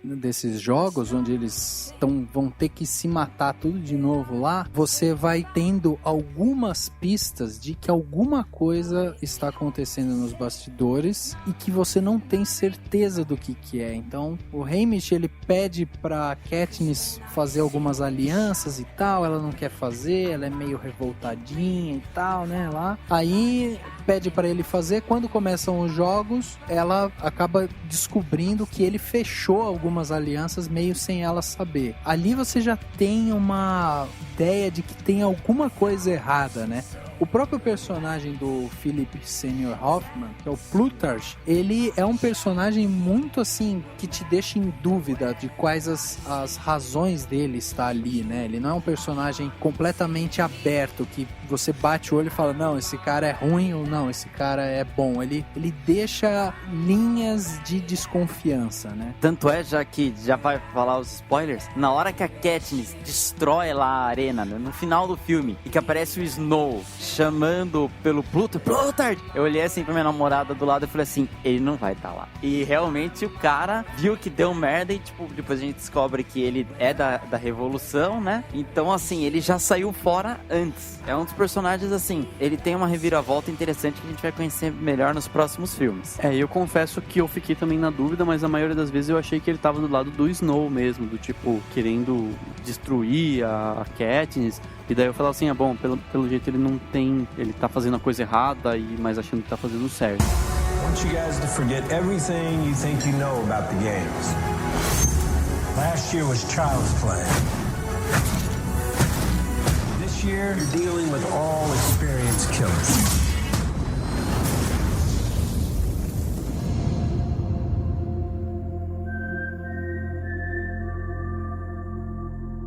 desses jogos, onde eles vão ter que se matar tudo de novo lá, você vai tendo algumas pistas de que alguma coisa está acontecendo nos bastidores e que você não tem certeza do que é. Então, o Haymitch, ele pede pra Katniss fazer algumas alianças e tal, ela não quer fazer, ela é meio revoltadinha e tal, né, lá. Aí pede pra ele fazer. Quando começam os jogos, ela acaba descobrindo que ele fechou algumas alianças meio sem ela saber. Ali você já tem uma ideia de que tem alguma coisa errada, né? O próprio personagem do Philip Seymour Hoffman, que é o Plutarch, ele é um personagem muito assim, que te deixa em dúvida de quais as razões dele estar ali, né? Ele não é um personagem completamente aberto, que você bate o olho e fala, não, esse cara é ruim ou não, esse cara é bom. Ele deixa linhas de desconfiança, né? Tanto é, já que já vai falar os spoilers, na hora que a Katniss destrói lá a arena, no final do filme, e que aparece o Snow chamando pelo Plutarch, eu olhei assim pra minha namorada do lado e falei assim, ele não vai estar lá. E realmente o cara viu que deu merda e tipo, depois a gente descobre que ele é da Revolução, né? Então assim, ele já saiu fora antes. É um dos personagens assim, ele tem uma reviravolta interessante que a gente vai conhecer melhor nos próximos filmes. Eu confesso que eu fiquei também na dúvida, mas a maioria das vezes eu achei que ele tava do lado do Snow mesmo, do tipo, querendo destruir a Katniss. E daí eu falava assim, bom, pelo jeito ele não tem, ele tá fazendo a coisa errada, mas achando que tá fazendo certo. I want you guys to forget everything you think you know about the games. Last year was child's play. This year, you're dealing with all experienced killers.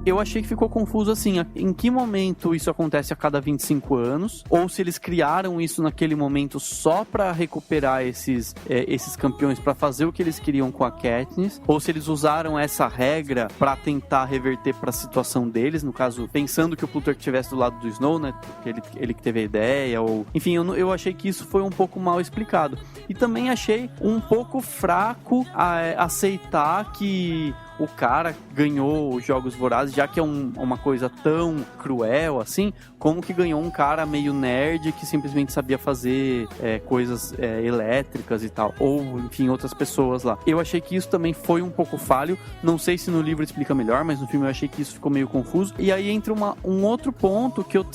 Eu achei que ficou confuso assim, em que momento isso acontece a cada 25 anos, ou se eles criaram isso naquele momento só pra recuperar esses campeões, pra fazer o que eles queriam com a Katniss, ou se eles usaram essa regra pra tentar reverter pra situação deles, no caso, pensando que o Plutarch estivesse do lado do Snow, né, que ele que teve a ideia, ou... Enfim, eu achei que isso foi um pouco mal explicado. E também achei um pouco fraco aceitar que o cara ganhou os Jogos Vorazes, já que é uma coisa tão cruel assim, como que ganhou um cara meio nerd que simplesmente sabia fazer coisas elétricas e tal, ou enfim, outras pessoas lá. Eu achei que isso também foi um pouco falho, não sei se no livro explica melhor, mas no filme eu achei que isso ficou meio confuso. E aí entra um outro ponto que eu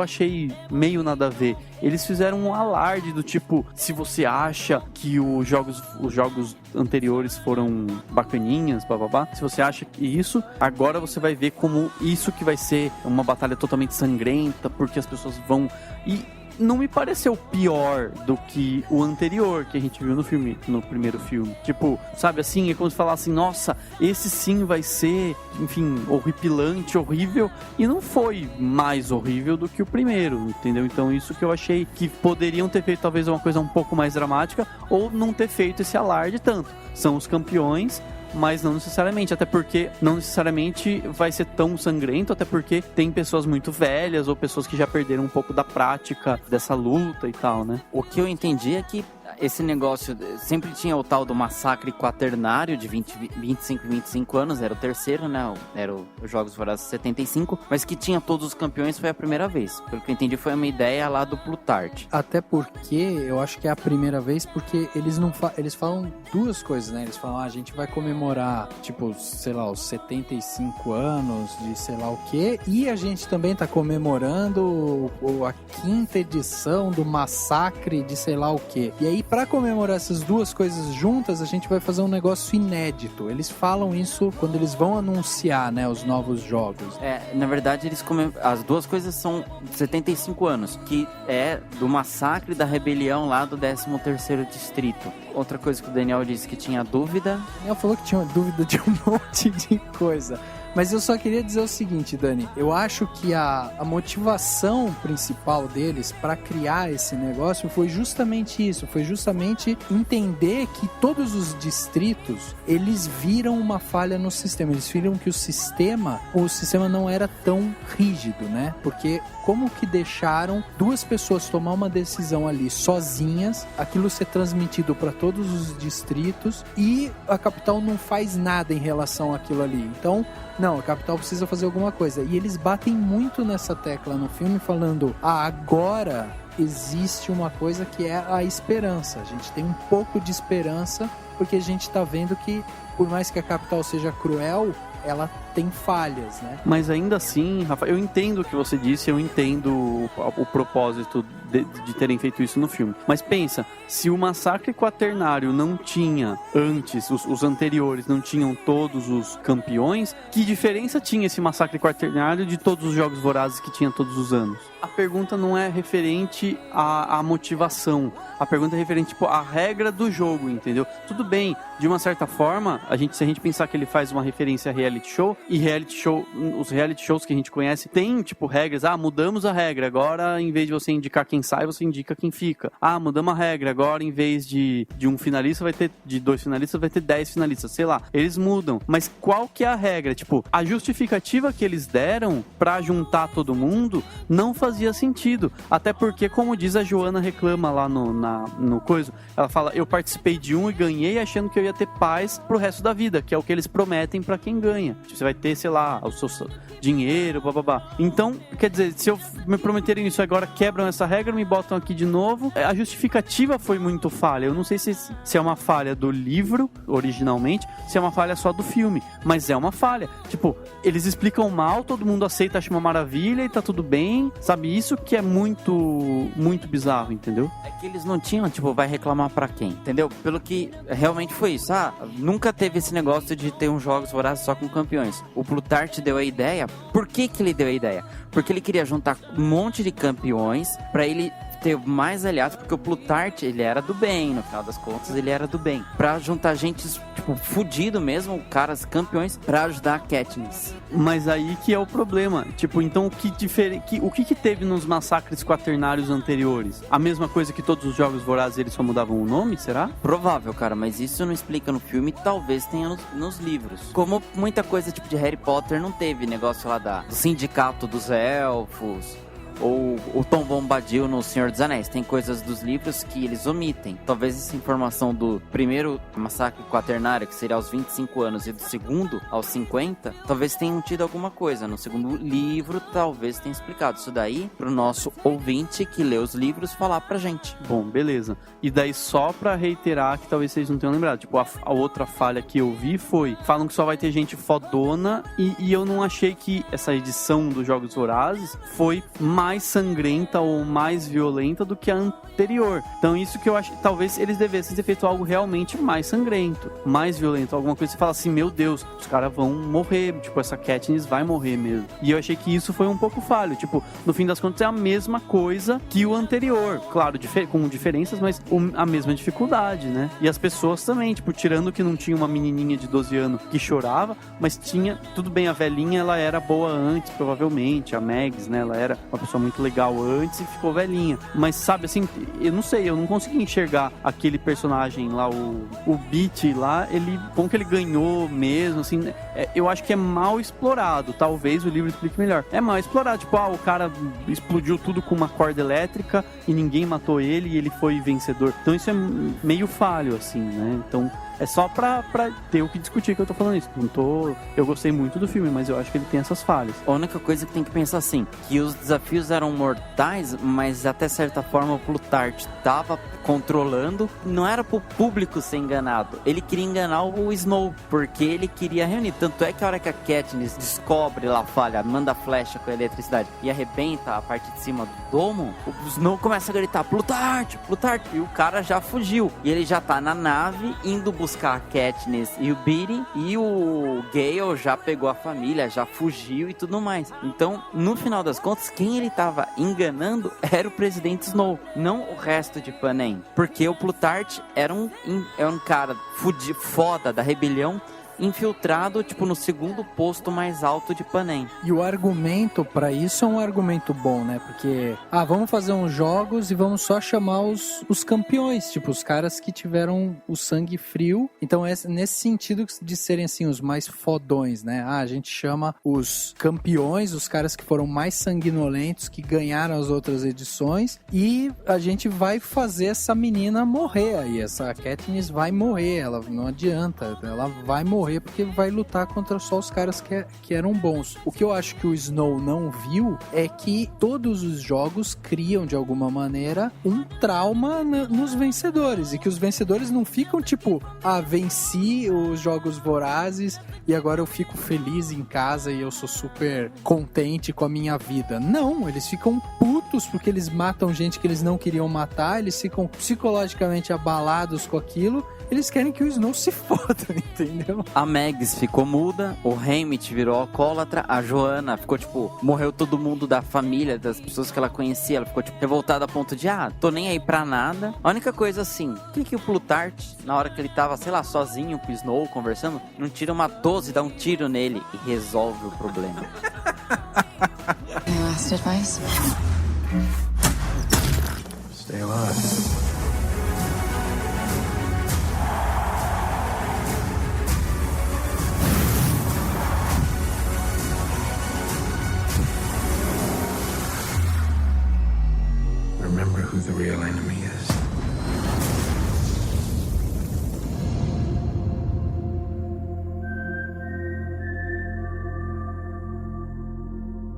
achei meio nada a ver. Eles fizeram um alarde do tipo, se você acha que os jogos anteriores foram bacaninhas, bababá, se você acha que isso, agora você vai ver como isso que vai ser uma batalha totalmente sangrenta, porque as pessoas vão... E não me pareceu pior do que o anterior que a gente viu no primeiro filme. Tipo, sabe assim, é como se falasse assim, nossa, esse sim vai ser, enfim, horripilante, horrível, e não foi mais horrível do que o primeiro, entendeu? Então isso que eu achei que poderiam ter feito talvez uma coisa um pouco mais dramática, ou não ter feito esse alarde tanto. São os campeões, mas não necessariamente, até porque não necessariamente vai ser tão sangrento, até porque tem pessoas muito velhas ou pessoas que já perderam um pouco da prática dessa luta e tal, né? O que eu entendi é que esse negócio sempre tinha o tal do massacre quaternário de 25 anos, era o terceiro, né? Era os Jogos Vorazes 75, mas que tinha todos os campeões foi a primeira vez. Pelo que eu entendi, foi uma ideia lá do Plutarch. Até porque eu acho que é a primeira vez, porque eles falam duas coisas, né? Eles falam, a gente vai comemorar, tipo, sei lá, os 75 anos de sei lá o quê, e a gente também tá comemorando a 5ª edição do massacre de sei lá o quê. E aí, pra comemorar essas duas coisas juntas, a gente vai fazer um negócio inédito. Eles falam isso quando eles vão anunciar, né, os novos jogos. Na verdade, as duas coisas são 75 anos, que é do massacre da rebelião lá do 13º distrito. Outra coisa que o Daniel disse que tinha dúvida. Daniel falou que tinha dúvida de um monte de coisa. Mas eu só queria dizer o seguinte, Dani, eu acho que a motivação principal deles para criar esse negócio foi justamente isso, foi justamente entender que todos os distritos, eles viram uma falha no sistema, eles viram que o sistema não era tão rígido, né? Porque como que deixaram duas pessoas tomar uma decisão ali sozinhas, aquilo ser transmitido para todos os distritos e a capital não faz nada em relação àquilo ali. Então, não, a capital precisa fazer alguma coisa. E eles batem muito nessa tecla no filme falando, agora existe uma coisa que é a esperança. A gente tem um pouco de esperança porque a gente tá vendo que, por mais que a capital seja cruel, ela tem falhas, né? Mas ainda assim, Rafa, eu entendo o que você disse, eu entendo o propósito de terem feito isso no filme. Mas pensa, se o Massacre Quaternário não tinha antes, os anteriores não tinham todos os campeões, que diferença tinha esse Massacre Quaternário de todos os Jogos Vorazes que tinha todos os anos? A pergunta não é referente à motivação, a pergunta é referente, tipo, à regra do jogo, entendeu? Tudo bem, de uma certa forma, se a gente pensar que ele faz uma referência a reality show, e reality show, os reality shows que a gente conhece tem, tipo, regras. Mudamos a regra, agora em vez de você indicar quem sai, você indica quem fica. Mudamos a regra, agora em vez de um finalista vai ter, de 2 finalistas vai ter 10 finalistas, sei lá. Eles mudam, mas qual que é a regra? Tipo, a justificativa que eles deram pra juntar todo mundo não fazia sentido, até porque, como diz a Joana, reclama lá no coisa, ela fala, eu participei de um e ganhei achando que eu ia ter paz pro resto da vida, que é o que eles prometem pra quem ganha. Você vai ter, sei lá, o seu dinheiro, bababá. Então, quer dizer, se me prometerem isso agora, quebram essa regra, me botam aqui de novo. A justificativa foi muito falha. Eu não sei se é uma falha do livro, originalmente, se é uma falha só do filme, mas é uma falha. Tipo, eles explicam mal, todo mundo aceita, acha uma maravilha e tá tudo bem, sabe? Isso que é muito, muito bizarro, entendeu? É que eles não tinham, tipo, vai reclamar pra quem, entendeu? Pelo que realmente foi isso. Nunca teve esse negócio de ter uns Jogos Vorazes só com campeões. O Plutarch deu a ideia. Por que ele deu a ideia? Porque ele queria juntar um monte de campeões pra ele ter mais aliados, porque o Plutarch, ele era do bem, no final das contas, ele era do bem. Pra juntar gente, tipo, fudido mesmo, caras campeões, pra ajudar a Katniss. Mas aí que é o problema. Tipo, então o que teve nos Massacres Quaternários anteriores? A mesma coisa que todos os Jogos Vorazes, eles só mudavam o nome, será? Provável, cara, mas isso não explica no filme, talvez tenha nos livros. Como muita coisa, tipo, de Harry Potter não teve negócio lá do Sindicato dos Elfos, ou o Tom Bombadil no Senhor dos Anéis. Tem coisas dos livros que eles omitem. Talvez essa informação do primeiro Massacre Quaternário, que seria aos 25 anos, e do segundo aos 50, talvez tenham tido alguma coisa. No segundo livro, talvez tenha explicado isso daí pro nosso ouvinte que lê os livros falar pra gente. Bom, beleza. E daí só pra reiterar, que talvez vocês não tenham lembrado, tipo, a outra falha que eu vi foi, falam que só vai ter gente fodona, e eu não achei que essa edição dos Jogos Vorazes foi mais sangrenta ou mais violenta do que a anterior. Então isso que eu acho, talvez eles devessem ter feito algo realmente mais sangrento, mais violento, alguma coisa que você fala assim, meu Deus, os caras vão morrer, tipo, essa Katniss vai morrer mesmo. E eu achei que isso foi um pouco falho, tipo, no fim das contas é a mesma coisa que o anterior, claro, com diferenças, mas a mesma dificuldade, né? E as pessoas também, tipo, tirando que não tinha uma menininha de 12 anos que chorava, mas tinha, tudo bem, a velhinha, ela era boa antes, provavelmente, a Mags, né, ela era uma pessoa muito legal antes e ficou velhinha. Mas sabe, assim, eu não sei, eu não consegui enxergar aquele personagem lá, o Beat lá, como que ele ganhou mesmo, assim, eu acho que é mal explorado, talvez o livro explique melhor. É mal explorado, tipo, o cara explodiu tudo com uma corda elétrica e ninguém matou ele e ele foi vencedor. Então isso é meio falho, assim, né? Então é só pra ter o que discutir que eu tô falando isso. Eu gostei muito do filme, mas eu acho que ele tem essas falhas. A única coisa que tem que pensar assim, que os desafios eram mortais, mas até certa forma o Plutarch tava controlando, não era pro público ser enganado. Ele queria enganar o Snow, porque ele queria reunir. Tanto é que a hora que a Katniss descobre lá a falha, manda flecha com a eletricidade e arrebenta a parte de cima do domo, o Snow começa a gritar, Plutarch, Plutarch, e o cara já fugiu. E ele já tá na nave, indo buscar a Katniss e o Beatty, e o Gale já pegou a família, já fugiu e tudo mais. Então, no final das contas, quem ele tava enganando era o presidente Snow, não o resto de Panem. Porque o Plutarch era um cara foda da rebelião, infiltrado, tipo, no segundo posto mais alto de Panem. E o argumento pra isso é um argumento bom, né? Porque, vamos fazer uns jogos e vamos só chamar os campeões, tipo, os caras que tiveram o sangue frio. Então, nesse sentido de serem, assim, os mais fodões, né? A gente chama os campeões, os caras que foram mais sanguinolentos, que ganharam as outras edições, e a gente vai fazer essa menina morrer aí. Essa Katniss vai morrer, ela não adianta, ela vai morrer morrer porque vai lutar contra só os caras que eram bons. O que eu acho que o Snow não viu é que todos os jogos criam, de alguma maneira, um trauma nos vencedores. E que os vencedores não ficam tipo, venci os jogos vorazes e agora eu fico feliz em casa e eu sou super contente com a minha vida. Não, eles ficam putos porque eles matam gente que eles não queriam matar, eles ficam psicologicamente abalados com aquilo. Eles querem que o Snow se foda, entendeu? A Mags ficou muda, o Haymitch virou alcoólatra, a Joanna ficou, tipo, morreu todo mundo da família, das pessoas que ela conhecia, ela ficou, tipo, revoltada a ponto de, tô nem aí pra nada. A única coisa, assim, que o Plutarch, na hora que ele tava, sei lá, sozinho com o Snow, conversando, não tira uma 12, dá um tiro nele e resolve o problema. Any last advice? Stay alive. Remember who the real enemy is.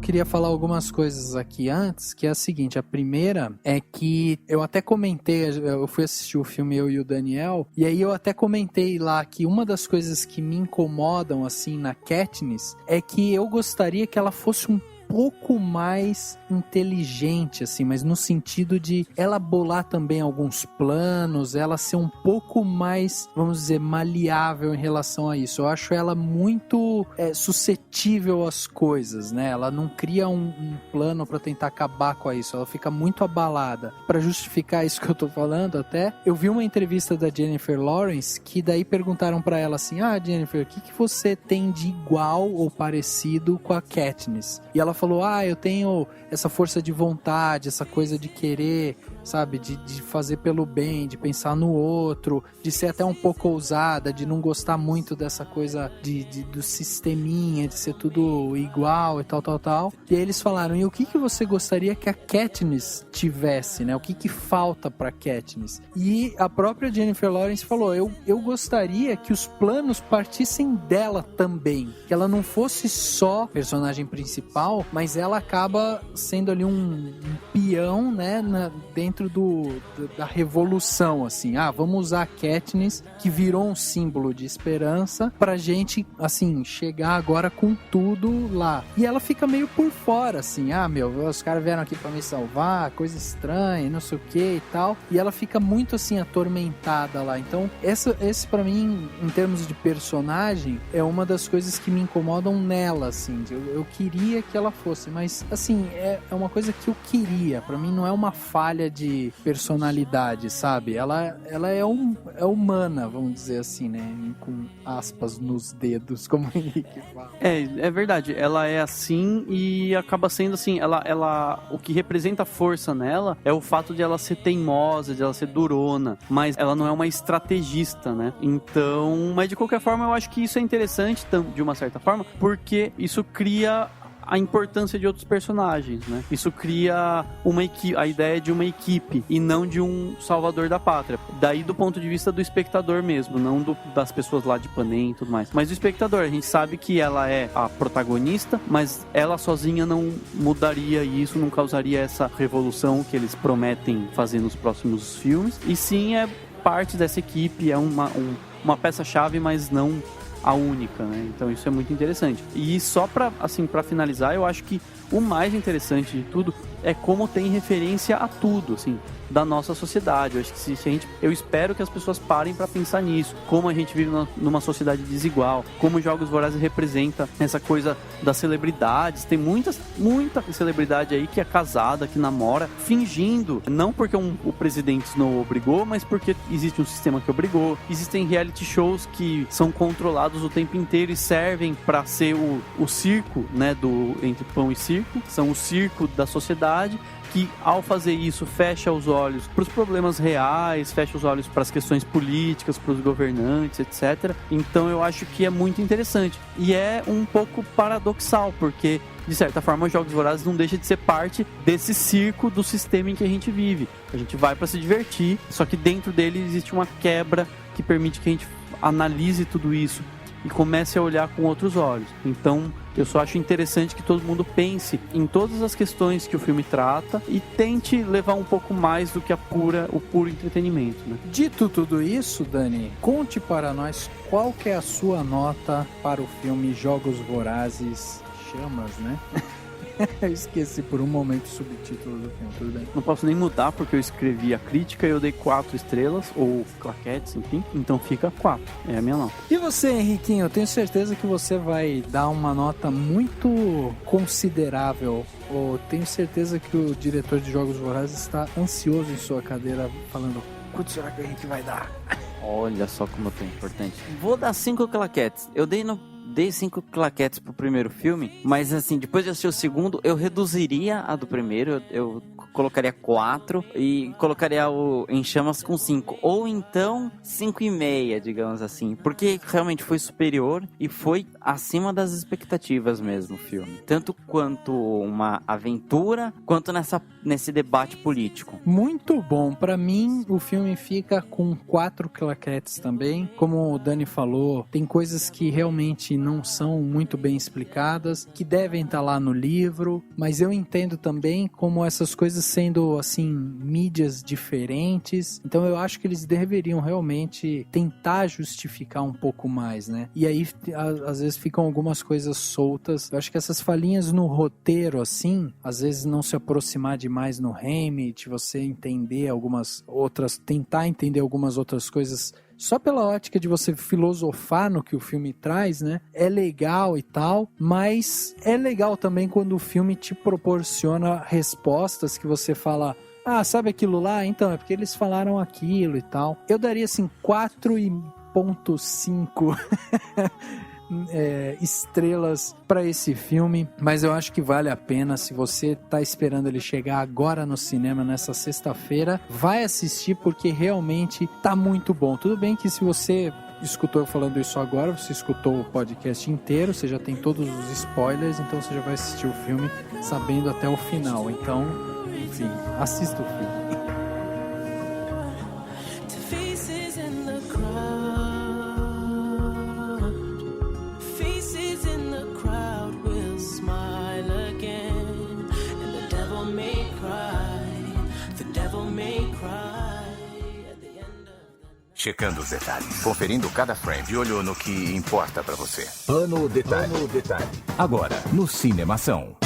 Queria falar algumas coisas aqui antes, que é a seguinte, a primeira é que eu até comentei, eu fui assistir o filme eu e o Daniel, e aí eu até comentei lá que uma das coisas que me incomodam assim na Katniss é que eu gostaria que ela fosse um pouco mais inteligente, assim, mas no sentido de ela bolar também alguns planos, ela ser um pouco mais, vamos dizer, maleável em relação a isso. Eu acho ela muito suscetível às coisas, né? Ela não cria um plano pra tentar acabar com isso, ela fica muito abalada. Pra justificar isso que eu tô falando até, eu vi uma entrevista da Jennifer Lawrence que daí perguntaram pra ela assim, Jennifer, o que você tem de igual ou parecido com a Katniss? E ela falou, eu tenho essa força de vontade, essa coisa de querer, sabe, de fazer pelo bem, de pensar no outro, de ser até um pouco ousada, de não gostar muito dessa coisa do sisteminha, de ser tudo igual e tal. E aí eles falaram, e o que você gostaria que a Katniss tivesse, né? O que falta pra Katniss? E a própria Jennifer Lawrence falou, eu gostaria que os planos partissem dela também, que ela não fosse só personagem principal, mas ela acaba sendo ali um peão, né, dentro da revolução, assim. Vamos usar a Katniss, que virou um símbolo de esperança, pra gente, assim, chegar agora com tudo lá. E ela fica meio por fora, assim, os caras vieram aqui pra me salvar, coisa estranha, não sei o que e tal. E ela fica muito, assim, atormentada lá. Então, esse pra mim, em termos de personagem, é uma das coisas que me incomodam nela, assim. Eu queria que ela fosse, mas, assim, é uma coisa que eu queria. Pra mim não é uma falha de personalidade, sabe? Ela é humana, vamos dizer assim, né? Com aspas nos dedos, como o Henrique fala. É verdade. Ela é assim e acaba sendo assim, o que representa força nela é o fato de ela ser teimosa, de ela ser durona, mas ela não é uma estrategista, né? Então, mas de qualquer forma eu acho que isso é interessante, de uma certa forma, porque isso cria a importância de outros personagens, né? Isso cria a ideia de uma equipe e não de um salvador da pátria. Daí do ponto de vista do espectador mesmo, não das pessoas lá de Panem e tudo mais. Mas do espectador, a gente sabe que ela é a protagonista, mas ela sozinha não mudaria isso, não causaria essa revolução que eles prometem fazer nos próximos filmes. E sim, é parte dessa equipe, é uma peça-chave, mas não a única, né? Então isso é muito interessante. E só pra finalizar, eu acho que o mais interessante de tudo é como tem referência a tudo, assim, da nossa sociedade. Eu acho que eu espero que as pessoas parem pra pensar nisso, como a gente vive numa sociedade desigual, como os Jogos Vorazes representa essa coisa das celebridades. Tem muita celebridade aí que é casada, que namora, fingindo, não porque o presidente Snow obrigou, mas porque existe um sistema que obrigou. Existem reality shows que são controlados o tempo inteiro e servem pra ser o circo, né, entre pão e circo, são o circo da sociedade, que ao fazer isso fecha os olhos para os problemas reais, fecha os olhos para as questões políticas, para os governantes, etc. Então eu acho que é muito interessante e é um pouco paradoxal, porque de certa forma os Jogos Vorazes não deixa de ser parte desse circo do sistema em que a gente vive. A gente vai para se divertir, só que dentro dele existe uma quebra que permite que a gente analise tudo isso e comece a olhar com outros olhos. Então, eu só acho interessante que todo mundo pense em todas as questões que o filme trata e tente levar um pouco mais do que o puro entretenimento, né? Dito tudo isso, Dani, conte para nós qual que é a sua nota para o filme Jogos Vorazes Chamas, né? Eu esqueci por um momento o subtítulo do filme, tudo bem. Não posso nem mudar porque eu escrevi a crítica e eu dei 4 estrelas, ou claquetes, enfim. Então fica 4, é a minha nota. E você, Henriquinho, eu tenho certeza que você vai dar uma nota muito considerável. Eu tenho certeza que o diretor de Jogos Vorazes está ansioso em sua cadeira falando: quanto será que o Henrique vai dar? Olha só como é importante. Vou dar 5 claquetes. Eu dei 5 claquetes pro primeiro filme, mas assim, depois de assistir o segundo, eu reduziria a do primeiro, eu colocaria 4 e colocaria o Em Chamas com 5, ou então 5,5, digamos assim, porque realmente foi superior e foi acima das expectativas mesmo o filme, tanto quanto uma aventura, quanto nesse debate político. Muito bom, pra mim o filme fica com 4 claquetes também. Como o Dani falou, tem coisas que realmente não são muito bem explicadas, que devem estar lá no livro, mas eu entendo também como essas coisas sendo, assim, mídias diferentes, então eu acho que eles deveriam realmente tentar justificar um pouco mais, né? E aí, às vezes ficam algumas coisas soltas. Eu acho que essas falhinhas no roteiro, assim, às vezes não se aproximar demais no Hamlet, você entender algumas outras, tentar entender algumas outras coisas só pela ótica de você filosofar no que o filme traz, né? É legal e tal, mas é legal também quando o filme te proporciona respostas que você fala: ah, sabe aquilo lá? Então, é porque eles falaram aquilo e tal. Eu daria, assim, 4,5 estrelas para esse filme, mas eu acho que vale a pena. Se você tá esperando ele chegar agora no cinema nessa sexta-feira, vai assistir porque realmente tá muito bom. Tudo bem que se você escutou eu falando isso agora, você escutou o podcast inteiro, você já tem todos os spoilers, então você já vai assistir o filme sabendo até o final. Então, enfim, assista o filme. Checando os detalhes, conferindo cada frame, de olho no que importa pra você. Plano Detalhe. Agora, no Cinemação.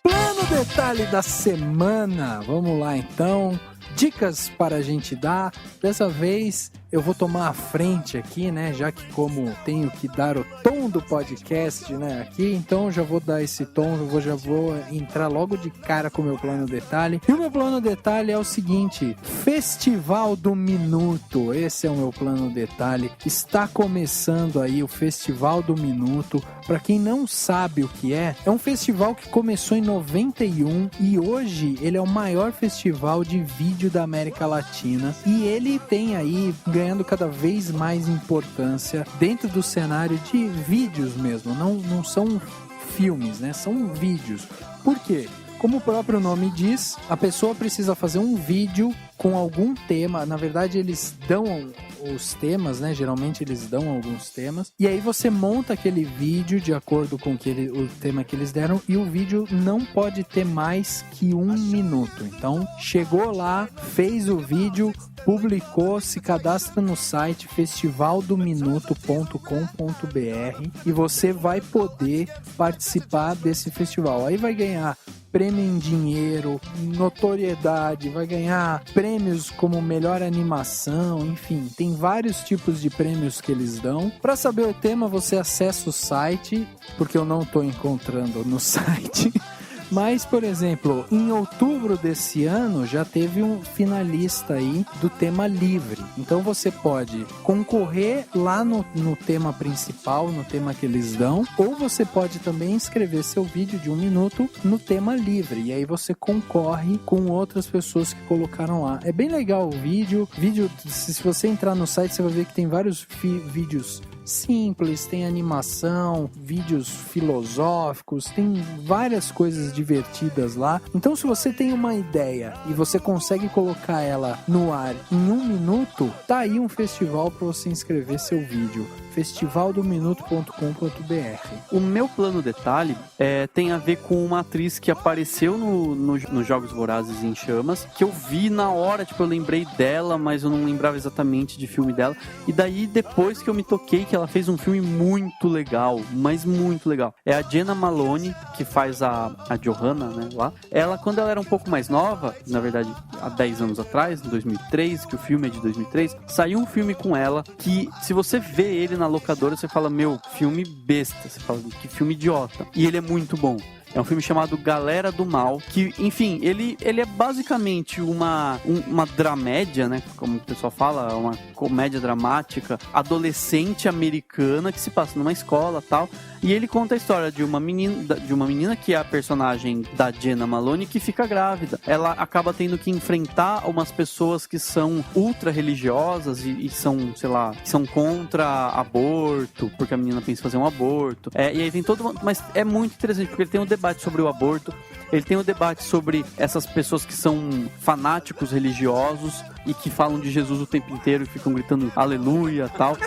Plano Detalhe da semana. Vamos lá, então. Dicas para a gente dar. Dessa vez eu vou tomar a frente aqui, né? Já que como tenho que dar o tom do podcast, né? Aqui, então já vou dar esse tom, já vou entrar logo de cara com o meu plano detalhe. E o meu plano detalhe é o seguinte: Festival do Minuto. Esse é o meu plano detalhe. Está começando aí o Festival do Minuto. Para quem não sabe o que é um festival que começou em 91 e hoje ele é o maior festival de vídeo da América Latina. E ele tem aí ganhando cada vez mais importância dentro do cenário de vídeos mesmo, não são filmes, né? São vídeos. Por quê? Como o próprio nome diz, a pessoa precisa fazer um vídeo com algum tema. Na verdade, eles dão os temas, né? Geralmente eles dão alguns temas. E aí você monta aquele vídeo de acordo com o tema que eles deram. E o vídeo não pode ter mais que 1 minuto. Então, chegou lá, fez o vídeo, publicou, se cadastra no site festivaldominuto.com.br e você vai poder participar desse festival. Aí vai ganhar prêmio em dinheiro, notoriedade, vai ganhar prêmios como melhor animação, enfim, tem vários tipos de prêmios que eles dão. Para saber o tema, você acessa o site, porque eu não estou encontrando no site. Mas, por exemplo, em outubro desse ano já teve um finalista aí do tema livre. Então você pode concorrer lá no tema principal, no tema que eles dão, ou você pode também escrever seu vídeo de 1 minuto no tema livre. E aí você concorre com outras pessoas que colocaram lá. É bem legal o vídeo. Se você entrar no site, você vai ver que tem vários vídeos simples, tem animação, vídeos filosóficos, tem várias coisas divertidas lá. Então, se você tem uma ideia e você consegue colocar ela no ar em 1 minuto, tá aí um festival para você inscrever seu vídeo. festivaldominuto.com.br. O meu plano detalhe tem a ver com uma atriz que apareceu nos Jogos Vorazes em Chamas, que eu vi na hora, tipo, eu lembrei dela, mas eu não lembrava exatamente de filme dela. E daí, depois que eu me toquei que ela fez um filme muito legal, mas muito legal. É a Jenna Malone, que faz a Johanna, né, lá. Ela, quando ela era um pouco mais nova, na verdade, há 10 anos atrás, em 2003, que o filme é de 2003, saiu um filme com ela que, se você vê ele na locadora, você fala, meu, filme besta, você fala, que filme idiota. E ele é muito bom. É um filme chamado Galera do Mal, que, enfim, ele é basicamente uma dramédia, né? Como o pessoal fala, uma comédia dramática adolescente americana que se passa numa escola e tal. E ele conta a história de uma menina que é a personagem da Jenna Malone, que fica grávida. Ela acaba tendo que enfrentar umas pessoas que são ultra religiosas e são, sei lá, que são contra aborto, porque a menina pensa em fazer um aborto. E aí vem todo... Mas é muito interessante, porque ele tem um debate sobre o aborto, ele tem um debate sobre essas pessoas que são fanáticos religiosos e que falam de Jesus o tempo inteiro e ficam gritando aleluia e tal.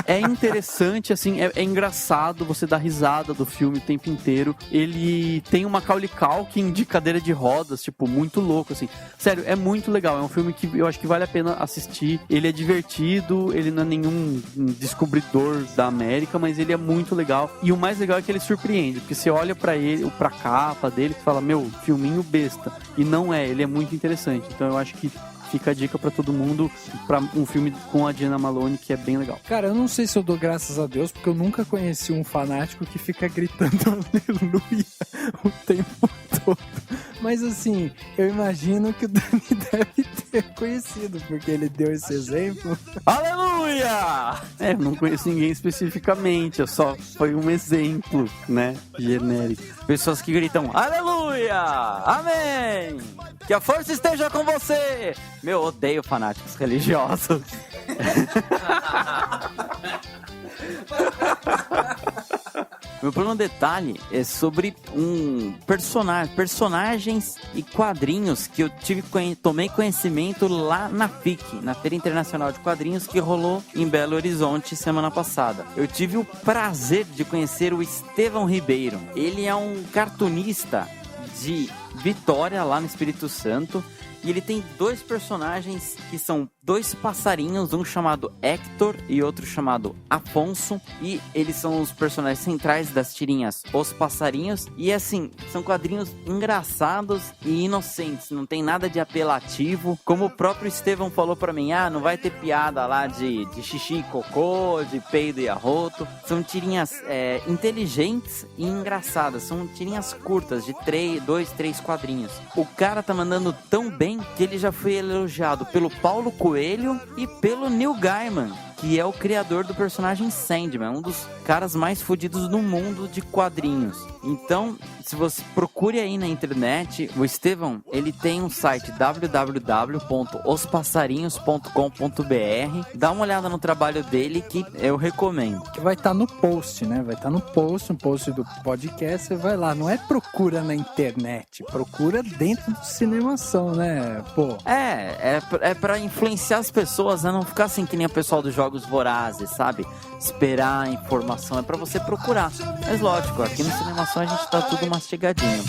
É interessante, assim, é engraçado, você dá risada do filme o tempo inteiro. Ele tem uma Macaulay Culkin de cadeira de rodas, tipo, muito louco, assim. Sério, é muito legal, é um filme que eu acho que vale a pena assistir. Ele é divertido, ele não é nenhum descobridor da América, mas ele é muito legal. E o mais legal é que ele surpreende, porque você olha pra ele, pra capa dele, e fala, meu, filminho besta. E não é, ele é muito interessante. Então eu acho que fica a dica pra todo mundo, pra um filme com a Jenna Malone, que é bem legal. Cara, eu não sei se eu dou graças a Deus, porque eu nunca conheci um fanático que fica gritando aleluia o tempo todo. Mas assim, eu imagino que o Dani deve ter conhecido, porque ele deu esse exemplo. Aleluia! Eu não conheço ninguém especificamente, só foi um exemplo, né, genérico. Pessoas que gritam, aleluia! Amém! Que a força esteja com você! Meu, eu odeio fanáticos religiosos. Meu plano detalhe é sobre personagens e quadrinhos que eu tomei conhecimento lá na FIC, na Feira Internacional de Quadrinhos, que rolou em Belo Horizonte semana passada. Eu tive o prazer de conhecer o Estevão Ribeiro. Ele é um cartunista de Vitória, lá no Espírito Santo, e ele tem 2 personagens que são 2 passarinhos, um chamado Hector e outro chamado Afonso, e eles são os personagens centrais das tirinhas Os Passarinhos, e assim, são quadrinhos engraçados e inocentes, não tem nada de apelativo, como o próprio Estevão falou pra mim, não vai ter piada lá de xixi e cocô, de peido e arroto, são tirinhas inteligentes e engraçadas, são tirinhas curtas, de 2, 3 quadrinhos. O cara tá mandando tão bem que ele já foi elogiado pelo Paulo Coelho e pelo Neil Gaiman, que é o criador do personagem Sandman, um dos caras mais fodidos do mundo de quadrinhos. Então, se você procure aí na internet, o Estevão, ele tem um site www.ospassarinhos.com.br. Dá uma olhada no trabalho dele que eu recomendo. Que vai estar no post, né? Vai estar no post do podcast, você vai lá. Não é procura na internet, procura dentro do Cinemação, né? Pô. É pra influenciar as pessoas, né? Não ficar assim que nem o pessoal dos Jogos Vorazes, sabe? Esperar a informação, é pra você procurar. Mas lógico, aqui no Cinemação a gente tá tudo mastigadinho.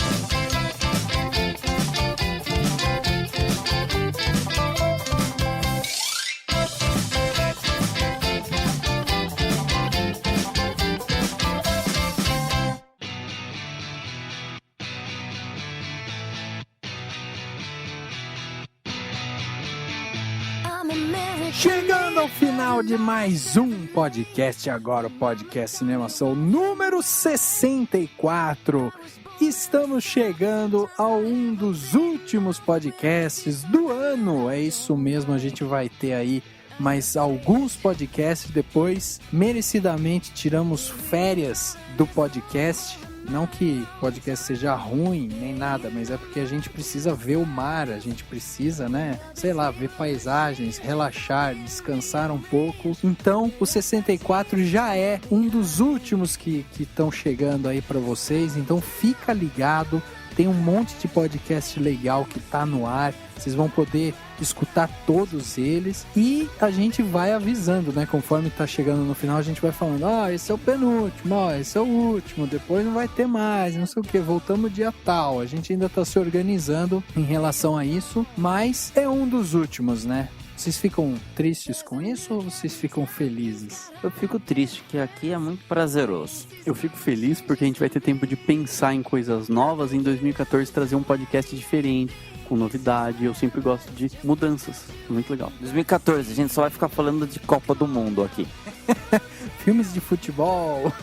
Chegando ao final de mais um podcast, agora o podcast Cinemação número 64. Estamos chegando a um dos últimos podcasts do ano. É isso mesmo, a gente vai ter aí mais alguns podcasts depois. Merecidamente tiramos férias do podcast Não que podcast seja ruim, nem nada, mas é porque a gente precisa ver o mar, a gente precisa, né, sei lá, ver paisagens, relaxar, descansar um pouco. Então, o 64 já é um dos últimos que estão chegando aí para vocês, então fica ligado. Tem um monte de podcast legal que tá no ar. Vocês vão poder escutar todos eles. E a gente vai avisando, né? Conforme tá chegando no final, a gente vai falando: esse é o penúltimo, esse é o último, depois não vai ter mais, não sei o que, voltamos dia tal. A gente ainda tá se organizando em relação a isso, mas é um dos últimos, né? Vocês ficam tristes com isso ou vocês ficam felizes? Eu fico triste, que aqui é muito prazeroso. Eu fico feliz porque a gente vai ter tempo de pensar em coisas novas. Em 2014 trazer um podcast diferente, com novidade. Eu sempre gosto de mudanças. Muito legal. 2014, a gente só vai ficar falando de Copa do Mundo aqui. Filmes de futebol,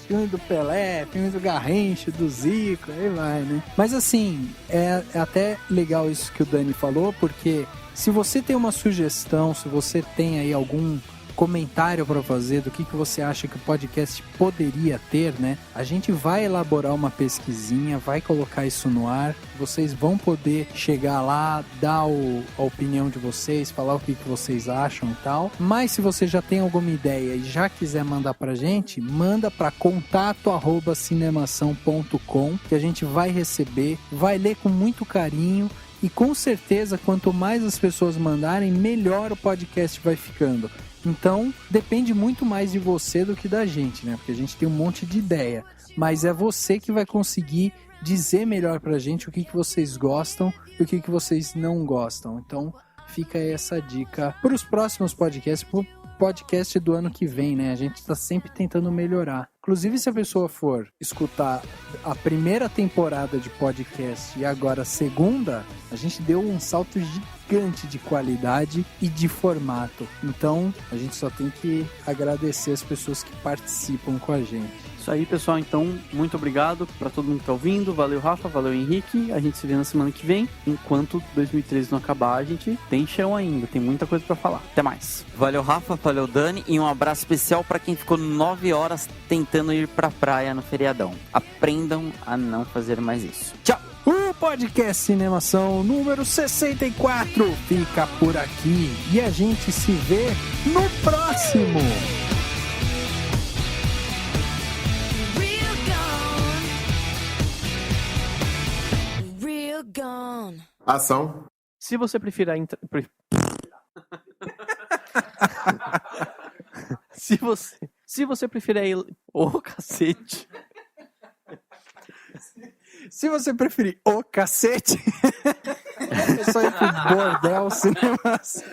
filme do Pelé, filme do Garrincha, do Zico, aí vai, né? Mas assim, é até legal isso que o Dani falou, porque se você tem uma sugestão, se você tem aí algum comentário para fazer do que você acha que o podcast poderia ter, né? A gente vai elaborar uma pesquisinha, vai colocar isso no ar, vocês vão poder chegar lá, dar a opinião de vocês, falar o que vocês acham e tal. Mas se você já tem alguma ideia e já quiser mandar pra gente, manda para contato@cinemação.com, que a gente vai receber, vai ler com muito carinho. E com certeza, quanto mais as pessoas mandarem, melhor o podcast vai ficando. Então, depende muito mais de você do que da gente, né? Porque a gente tem um monte de ideia. Mas é você que vai conseguir dizer melhor pra gente o que vocês gostam e o que vocês não gostam. Então, fica aí essa dica para os próximos podcasts, pro podcast do ano que vem, né? A gente está sempre tentando melhorar. Inclusive, se a pessoa for escutar a primeira temporada de podcast e agora a segunda, a gente deu um salto gigante de qualidade e de formato. Então, a gente só tem que agradecer as pessoas que participam com a gente. Isso aí, pessoal. Então, muito obrigado para todo mundo que tá ouvindo. Valeu, Rafa. Valeu, Henrique. A gente se vê na semana que vem. Enquanto 2013 não acabar, a gente tem chão ainda. Tem muita coisa para falar. Até mais. Valeu, Rafa. Valeu, Dani. E um abraço especial para quem ficou 9 horas tentando ir pra praia no feriadão. Aprendam a não fazer mais isso. Tchau! O podcast Cinemação número 64 fica por aqui. E a gente se vê no próximo! Ação. Se você preferir Se você preferir cacete. Se você preferir o cacete, é só ir pro Bordel Cinemas.